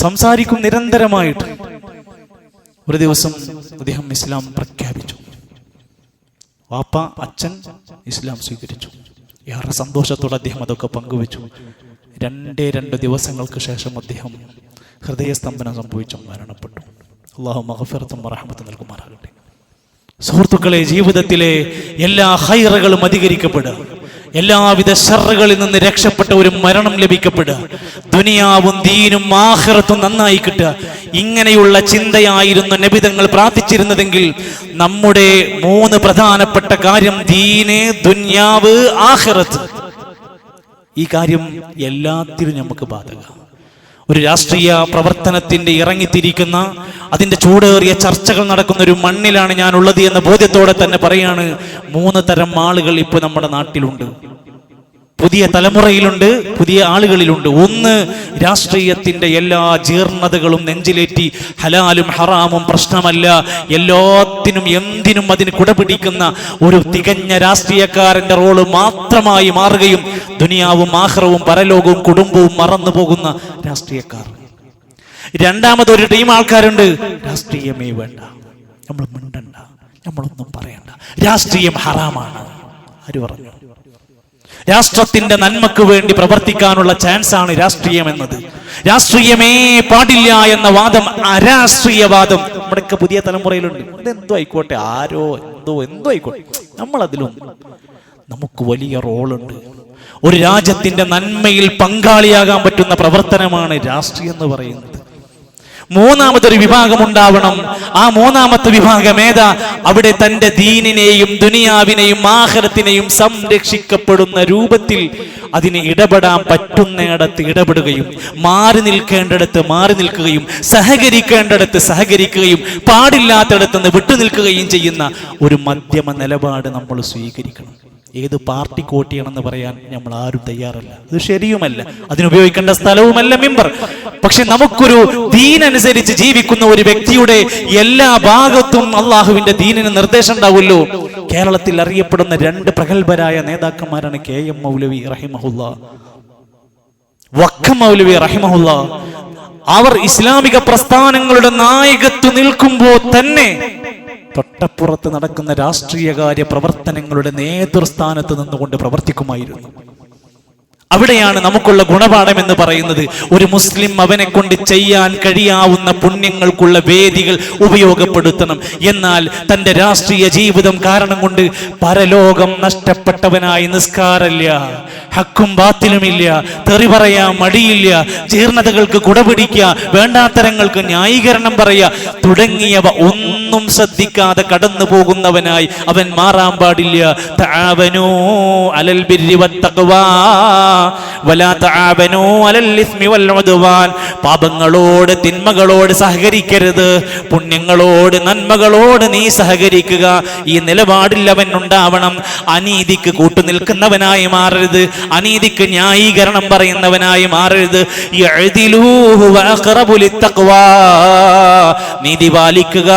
Speaker 1: സംസാരിക്കും നിരന്തരമായിട്ട്. ഒരു ദിവസം അദ്ദേഹം ഇസ്ലാം പ്രഖ്യാപിച്ചു. വാപ്പ അച്ഛൻ ഇസ്ലാം സ്വീകരിച്ചു. ഏറെ സന്തോഷത്തോടെ അദ്ദേഹം അതൊക്കെ പങ്കുവെച്ചു. 2 ദിവസങ്ങൾക്ക് ശേഷം അദ്ദേഹം ഹൃദയസ്തംഭനം സംഭവിച്ചു മരണപ്പെട്ടു. അല്ലാഹു മഗ്ഫിറത്തും റഹ്മത്തും നൽകുമാറാകട്ടെ. സുഹൃത്തുക്കളെ, ജീവിതത്തിലെ എല്ലാ ഖൈറുകളും അധികരിക്കപ്പെടുക, എല്ലാവിധ ശർറുകളിൽ നിന്ന് രക്ഷപ്പെട്ട ഒരു മരണം ലഭിക്കപ്പെടുക, ദുനിയാവും ദീനും ആഖിറത്തും നന്നായി കിട്ടുക, ഇങ്ങനെയുള്ള ചിന്തയായിരുന്നു നബി തങ്ങൾ പ്രാർത്ഥിച്ചിരുന്നതെങ്കിൽ നമ്മുടെ 3 പ്രധാനപ്പെട്ട കാര്യം, ദീന്, ദുനിയാവ്, ആഖിറത്ത്, ഈ കാര്യം എല്ലാത്തിനും നമുക്ക് ബാധകമാണ്. ഒരു രാഷ്ട്രീയ പ്രവർത്തനത്തിന്റെ ഇറങ്ങിത്തിരിക്കുന്ന, അതിന്റെ ചൂടേറിയ ചർച്ചകൾ നടക്കുന്ന ഒരു മണ്ണിലാണ് ഞാൻ ഉള്ളത് എന്ന ബോധ്യത്തോടെ തന്നെ പറയാണ്, 3 തരം ആളുകൾ ഇപ്പോൾ നമ്മുടെ നാട്ടിലുണ്ട്. പുതിയ തലമുറയിലുണ്ട്, പുതിയ ആളുകളിലുണ്ട്. ഒന്ന്, രാഷ്ട്രീയത്തിന്റെ എല്ലാ ജീർണതകളും നെഞ്ചിലേറ്റി ഹലാലും ഹറാമും പ്രശ്നമല്ല, എല്ലാത്തിനും എന്തിനും അതിന് കുടപിടിക്കുന്ന ഒരു തികഞ്ഞ രാഷ്ട്രീയക്കാരന്റെ റോള് മാത്രമായി മാറുകയും ദുനിയാവും ആഖിറവും പരലോകവും കുടുംബവും മറന്നു പോകുന്ന രാഷ്ട്രീയക്കാർ. രണ്ടാമതൊരു ടീം ആൾക്കാരുണ്ട്, രാഷ്ട്രീയമേ വേണ്ട, നമ്മൾ മിണ്ടണ്ട, നമ്മളൊന്നും പറയണ്ട, രാഷ്ട്രീയം ഹറാമാണ്. ആര് പറഞ്ഞു? രാഷ്ട്രത്തിന്റെ നന്മക്ക് വേണ്ടി പ്രവർത്തിക്കാനുള്ള ചാൻസാണ് രാഷ്ട്രീയം എന്നത്. രാഷ്ട്രീയമേ പാടില്ല എന്ന വാദം, അരാഷ്ട്രീയവാദം നമ്മുടെയൊക്കെ പുതിയ തലമുറയിലുണ്ട്. അതെന്തോ ആയിക്കോട്ടെ, ആരോ എന്തോ ആയിക്കോട്ടെ, നമ്മളതിലും നമുക്ക് വലിയ റോളുണ്ട്. ഒരു രാജ്യത്തിന്റെ നന്മയിൽ പങ്കാളിയാകാൻ പറ്റുന്ന പ്രവർത്തനമാണ് രാഷ്ട്രീയം എന്ന് പറയുന്നത്. മൂന്നാമതൊരു വിഭാഗം ഉണ്ടാവണം. ആ മൂന്നാമത്തെ വിഭാഗം ഏതാ? അവിടെ തന്റെ ദീനിനെയും ദുനിയാവിനെയും ആഖിറത്തിനെയും സംരക്ഷിക്കപ്പെടുന്ന രൂപത്തിൽ അതിന് ഇടപെടാൻ പറ്റുന്നിടത്ത് ഇടപെടുകയും, മാറി നിൽക്കേണ്ടിടത്ത് മാറി നിൽക്കുകയും, സഹകരിക്കേണ്ടിടത്ത് സഹകരിക്കുകയും, പാടില്ലാത്തിടത്ത് നിന്ന് വിട്ടുനിൽക്കുകയും ചെയ്യുന്ന ഒരു മധ്യമ നിലപാട് നമ്മൾ സ്വീകരിക്കണം. ഏത് പാർട്ടി കോട്ടിയാണെന്ന് പറയാൻ നമ്മൾ ആരും തയ്യാറല്ല, അത് ശരിയുമല്ല, അതിനുപയോഗിക്കേണ്ട സ്ഥലവുമല്ല മിമ്പർ. പക്ഷെ നമുക്കൊരു ദീനനുസരിച്ച് ജീവിക്കുന്ന ഒരു വ്യക്തിയുടെ എല്ലാ ഭാഗത്തും അള്ളാഹുവിന്റെ ദീനിന് നിർദ്ദേശം ഉണ്ടാവുമല്ലോ. കേരളത്തിൽ അറിയപ്പെടുന്ന 2 പ്രഗത്ഭരായ നേതാക്കന്മാരാണ് KM മൗലവി റഹിമഹുല്ലാ, വക്കം മൗലവി റഹിമഹുല്ലാ. അവർ ഇസ്ലാമിക പ്രസ്ഥാനങ്ങളുടെ നായകത്വം നിൽക്കുമ്പോൾ തന്നെ തൊട്ടപ്പുറത്ത് നടക്കുന്ന രാഷ്ട്രീയകാര്യ പ്രവർത്തനങ്ങളുടെ നേതൃസ്ഥാനത്ത് നിന്നുകൊണ്ട് പ്രവർത്തിക്കുമായിരുന്നു. അവിടെയാണ് നമുക്കുള്ള ഗുണപാഠം എന്ന് പറയുന്നത്. ഒരു മുസ്ലിം അവനെ കൊണ്ട് ചെയ്യാൻ കഴിയാവുന്ന പുണ്യങ്ങൾക്കുള്ള വേദികൾ ഉപയോഗപ്പെടുത്തണം. എന്നാൽ തന്റെ രാഷ്ട്രീയ ജീവിതം കാരണം കൊണ്ട് പരലോകം നഷ്ടപ്പെട്ടവനായി നിസ്കാരമില്ല, ഹക്കും ബാത്തിലുമില്ല, തെറി പറയാൻ മടിയില്ല, ജീർണതകൾക്ക് കുടപിടിക്കുക, വേണ്ടാത്തരങ്ങൾക്ക് ന്യായീകരണം പറയുക തുടങ്ങിയവ ഒന്നും ശ്രദ്ധിക്കാതെ കടന്നു പോകുന്നവനായി അവൻ മാറാൻ പാടില്ല. തആവനൂ അലൽ ബിർരി വത്തഖ്വാ വലാ തആബനൂ അലൽ ഇസ്മി വൽ ഉദ്വാൻ. പാപങ്ങളോട് തിന്മകളോട് സഹകരിക്കരുത്, പുണ്യങ്ങളോട് നന്മകളോട് നീ സഹകരിക്കുക. ഈ നിലപാടിൽ അവൻ ഉണ്ടാവണം. അനീതിക്ക് കൂട്ടുനിൽക്കുന്നവനായി മാറരുത്, അനീതിക്ക് ന്യായീകരണം പറയുന്നവനായി മാറരുത്. യഅ്ദിലൂ ഹുവ അഖറബു ലിത്തഖ്വാ. നീതി പാലിക്കുക,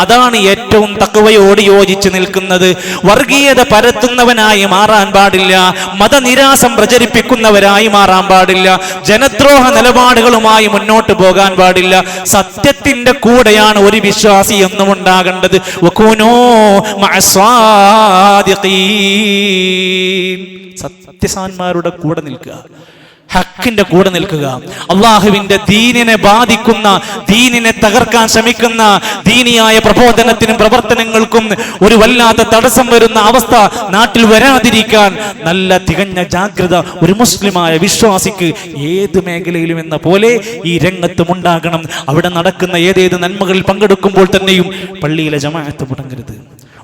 Speaker 1: അതാണ് ഏറ്റവും തഖ്വയോട് യോജിച്ച് നിൽക്കുന്നത്. വർഗീയത പരത്തുന്നവനായി മാറാൻ പാടില്ല, മതനിരാസം പ്രചരിപ്പിക്കുന്നവരായി മാറാൻ പാടില്ല, ജനദ്രോഹ നിലപാടുകളുമായി മുന്നോട്ട് പോകാൻ പാടില്ല. സത്യത്തിന്റെ കൂടെയാണ് ഒരു വിശ്വാസി എന്നും ഉണ്ടാകേണ്ടത്. വകൂനൂ മഅസ്സാദിഖീൻ. സത്യസാന്മാരുടെ കൂടെ നിൽക്കുക, ഹക്കിന്റെ കൂടെ നിൽക്കുക. അള്ളാഹുവിന്റെ ദീനിനെ ബാധിക്കുന്ന, ദീനിനെ തകർക്കാൻ ശ്രമിക്കുന്ന ദീനിയായ പ്രബോധനത്തിനും പ്രവർത്തനങ്ങൾക്കും ഒരു വല്ലാത്ത തടസ്സം വരുന്ന അവസ്ഥ നാട്ടിൽ വരാതിരിക്കാൻ നല്ല തികഞ്ഞ ജാഗ്രത ഒരു മുസ്ലിമായ വിശ്വാസിക്ക് ഏത് മേഖലയിലും എന്ന പോലെ ഈ രംഗത്തും ഉണ്ടാകണം. അവിടെ നടക്കുന്ന ഏതേത് നന്മകളിൽ പങ്കെടുക്കുമ്പോൾ തന്നെയും പള്ളിയിലെ ജമാഅത്ത് മുടങ്ങരുത്.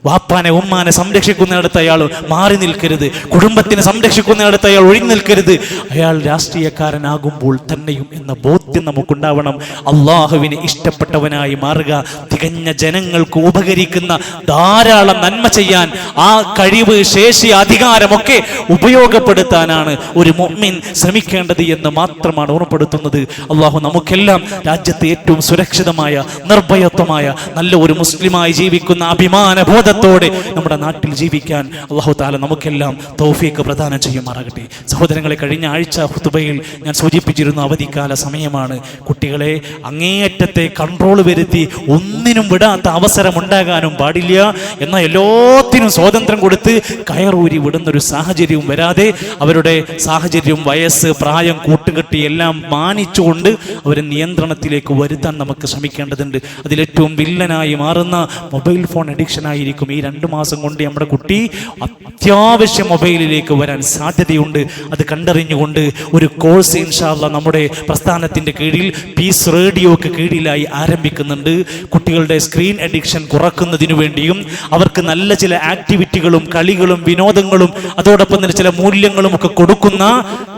Speaker 1: വാപ്പാനെ ഉമ്മാനെ സംരക്ഷിക്കുന്നിടത്ത് അയാൾ മാറി നിൽക്കരുത്, കുടുംബത്തിനെ സംരക്ഷിക്കുന്നിടത്ത് അയാൾ ഒഴിഞ്ഞു നിൽക്കരുത്. അയാൾ രാഷ്ട്രീയക്കാരനാകുമ്പോൾ തന്നെയും എന്ന ബോധ്യം നമുക്കുണ്ടാവണം. അള്ളാഹുവിനെ ഇഷ്ടപ്പെട്ടവനായി മാറുക, തികഞ്ഞ ജനങ്ങൾക്ക് ഉപകരിക്കുന്ന ധാരാളം നന്മ ചെയ്യാൻ ആ കഴിവ്, ശേഷി, അധികാരമൊക്കെ ഉപയോഗപ്പെടുത്താനാണ് ഒരു മുഅ്മിൻ ശ്രമിക്കേണ്ടത് എന്ന് മാത്രമാണ് ഓർമ്മപ്പെടുത്തുന്നത്. അള്ളാഹു നമുക്കെല്ലാം രാജ്യത്തെ ഏറ്റവും സുരക്ഷിതമായ, നിർഭയത്വമായ നല്ല ഒരു മുസ്ലിമായി ജീവിക്കുന്ന അഭിമാന ബോധത്തോടെ നമ്മുടെ നാട്ടിൽ ജീവിക്കാൻ അല്ലാഹു തആല നമുക്കെല്ലാം തൗഫീഖ് പ്രദാനം ചെയ്യുമാറാകട്ടെ. സഹോദരങ്ങളെ, കഴിഞ്ഞ ആഴ്ച ഖുതുബയിൽ ഞാൻ സൂചിപ്പിച്ചിരുന്ന അവധിക്കാല സമയമാണ്. കുട്ടികളെ അങ്ങേയറ്റത്തെ കൺട്രോൾ വരുത്തി ഒന്നിനും വിടാത്ത അവസരം ഉണ്ടാകാനും പാടില്ല. എന്നാൽ എല്ലാത്തിനും സ്വാതന്ത്ര്യം കൊടുത്ത് കയറൂരി വിടുന്നൊരു സാഹചര്യവും വരാതെ അവരുടെ സാഹചര്യം, വയസ്സ്, പ്രായം കൂട്ടുകെട്ടി എല്ലാം മാനിച്ചുകൊണ്ട് അവരെ നിയന്ത്രണത്തിലേക്ക് വരുത്താൻ നമുക്ക് ശ്രമിക്കേണ്ടതുണ്ട്. അതിലേറ്റവും വില്ലനായി മാറുന്ന മൊബൈൽ ഫോൺ അഡിക്ഷൻ ആയിരിക്കും. ഈ 2 മാസം കൊണ്ട് നമ്മുടെ കുട്ടി അത്യാവശ്യം മൊബൈലിലേക്ക് വരാൻ സാധ്യതയുണ്ട്. അത് കണ്ടറിഞ്ഞുകൊണ്ട് ഒരു കോഴ്സ് ഇൻഷാ അല്ലാഹ് നമ്മുടെ പ്രസ്ഥാനത്തിന്റെ കീഴിൽ പീസ് റേഡിയോക്ക് കീഴിലായി ആരംഭിക്കുന്നുണ്ട്. കുട്ടികളുടെ സ്ക്രീൻ അഡിക്ഷൻ കുറക്കുന്നതിനു വേണ്ടിയും അവർക്ക് നല്ല ചില ആക്ടിവിറ്റികളും കളികളും വിനോദങ്ങളും അതോടൊപ്പം തന്നെ ചില മൂല്യങ്ങളും ഒക്കെ കൊടുക്കുന്ന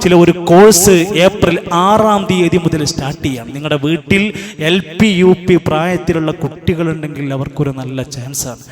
Speaker 1: ചില ഒരു കോഴ്സ് ഏപ്രിൽ 6-ാം തീയതി മുതൽ സ്റ്റാർട്ട് ചെയ്യാം. നിങ്ങളുടെ വീട്ടിൽ LP UP പ്രായത്തിലുള്ള കുട്ടികളുണ്ടെങ്കിൽ അവർക്കൊരു നല്ല ചാൻസാണ്.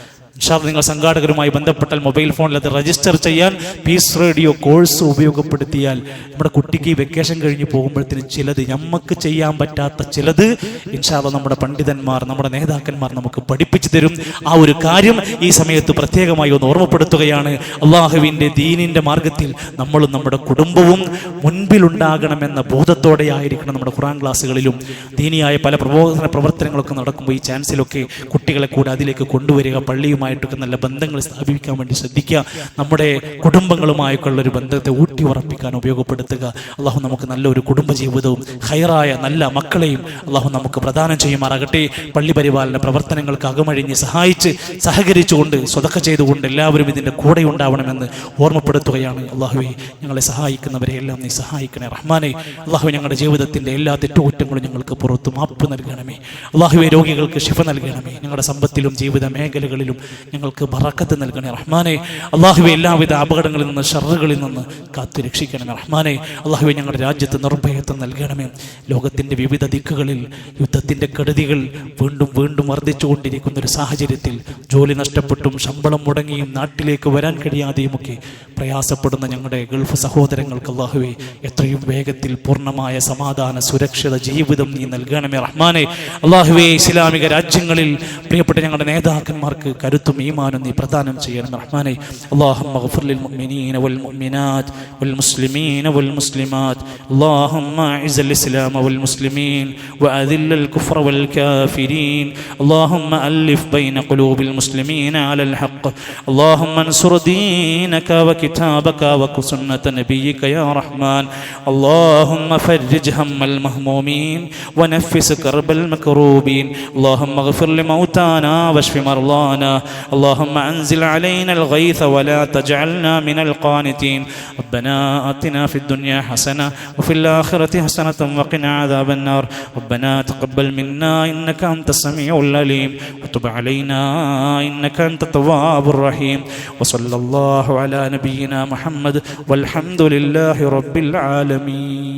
Speaker 1: നിങ്ങൾ സംഘാടകരുമായി ബന്ധപ്പെട്ടാൽ മൊബൈൽ ഫോണിൽ അത് രജിസ്റ്റർ ചെയ്യാൻ പീസ് റേഡിയോ കോഴ്സ് ഉപയോഗപ്പെടുത്തിയാൽ നമ്മുടെ കുട്ടിക്ക് ഈ വെക്കേഷൻ കഴിഞ്ഞ് പോകുമ്പോഴത്തേനും ചിലത് നമുക്ക് ചെയ്യാൻ പറ്റാത്ത ചിലത് ഇൻഷാ അല്ലാഹ് നമ്മുടെ പണ്ഡിതന്മാർ, നമ്മുടെ നേതാക്കന്മാർ നമുക്ക് പഠിപ്പിച്ചു തരും. ആ ഒരു കാര്യം ഈ സമയത്ത് പ്രത്യേകമായി ഒന്ന് ഓർമ്മപ്പെടുത്തുകയാണ്. അള്ളാഹുവിൻ്റെ ദീനിൻ്റെ മാർഗത്തിൽ നമ്മളും നമ്മുടെ കുടുംബവും മുൻപിലുണ്ടാകണമെന്ന ബോധത്തോടെ ആയിരിക്കണം നമ്മുടെ ഖുർആൻ ക്ലാസ്സുകളിലും ദീനിയായ പല പ്രവർത്തനങ്ങളൊക്കെ നടക്കുമ്പോൾ ഈ ചാൻസിലൊക്കെ കുട്ടികളെ കൂടെ അതിലേക്ക് കൊണ്ടുവരിക. പള്ളിയുമായിട്ടൊക്കെ നല്ല ബന്ധങ്ങൾ സ്ഥാപിക്കാൻ വേണ്ടി ശ്രദ്ധിക്കുക. നമ്മുടെ കുടുംബങ്ങളുമായൊക്കെയുള്ളൊരു ബന്ധത്തെ ഊട്ടി ഉറപ്പിക്കാൻ ഉപയോഗപ്പെടുത്തുക. അള്ളാഹു നമുക്ക് നല്ലൊരു കുടുംബജീവിതവും ഹൈറായ നല്ല മക്കളെയും അള്ളാഹു നമുക്ക് പ്രദാനം ചെയ്യുമാറാകട്ടെ. പള്ളി പരിപാലന പ്രവർത്തനങ്ങൾക്ക് അകമഴിഞ്ഞ് സഹായിച്ച് സഹകരിച്ചുകൊണ്ട് സ്വതക്ക ചെയ്തുകൊണ്ട് എല്ലാവരും ഇതിൻ്റെ കൂടെ ഉണ്ടാവണമെന്ന് ഓർമ്മപ്പെടുത്തുകയാണ്. അള്ളാഹുവെ, ഞങ്ങളെ സഹായിക്കുന്നവരെ എല്ലാം നീ സഹായിക്കണേ റഹ്മാനെ. അള്ളാഹു, ഞങ്ങളുടെ ജീവിതത്തിൻ്റെ എല്ലാ തെറ്റുകുറ്റങ്ങളും ഞങ്ങൾക്ക് പുറത്തു മാപ്പ് നൽകണമേ. അള്ളാഹുവെ, രോഗികൾക്ക് ശിഫ നൽകണമേ. ഞങ്ങളുടെ സമ്പത്തിലും ജീവിത മേഖലകളിലും ഞങ്ങൾക്ക് ബറക്കത്ത് നൽകണേ റഹ്മാനെ. അള്ളാഹുവെ, എല്ലാവിധ അപകടങ്ങളിൽ നിന്ന്, ഷർറുകളിൽ നിന്ന് കാത്തു രക്ഷിക്കണമേ റഹ്മാനെ. അള്ളാഹുവെ, ഞങ്ങളുടെ രാജ്യത്ത് നിർഭയത്വം നൽകണമേ. ലോകത്തിൻ്റെ വിവിധ ദിക്കുകളിൽ യുദ്ധത്തിൻ്റെ കെടുതികൾ വീണ്ടും വീണ്ടും വർദ്ധിച്ചുകൊണ്ടിരിക്കുന്ന ഒരു സാഹചര്യത്തിൽ ജോലി നഷ്ടപ്പെട്ടും ശമ്പളം മുടങ്ങിയും നാട്ടിലേക്ക് വരാൻ കഴിയാതെയുമൊക്കെ പ്രയാസപ്പെടുന്ന ഞങ്ങളുടെ ഗൾഫ് സഹോദരങ്ങൾക്ക് അള്ളാഹുവെ, എത്രയും വേഗത്തിൽ പൂർണ്ണമായ സമാധാന സുരക്ഷിത ജീവിതം നീ നൽകണമേ റഹ്മാനെ. അള്ളാഹുവെ, ഇസ്ലാമിക രാജ്യങ്ങളിൽ പ്രിയപ്പെട്ട ഞങ്ങളുടെ നേതാക്കന്മാർക്ക് കരുത്തും ഈമാനും നീ പ്രദാനം ചെയ്യണം റഹ്മാനെ. اللهم اغفر للمؤمنين والمؤمنات والمسلمين والمسلمات. اللهم اعز الإسلام والمسلمين وأذل الكفر والكافرين. اللهم ألف بين قلوب المسلمين على الحق. اللهم انصر دينك وكتابك وسنة نبيك يا رحمن. اللهم فرج هم المهمومين ونفس كرب المكروبين. اللهم اغفر لموتانا واشف مرضانا اللهم أنزل علينا الغيث ولا تجعلنا من القانتين. ربنا آتنا في الدنيا حسنة وفي الآخرة حسنة وقنا عذاب النار. ربنا تقبل منا إنك أنت السميع العليم وتب علينا إنك أنت التواب الرحيم. وصلى الله على نبينا محمد والحمد لله رب العالمين.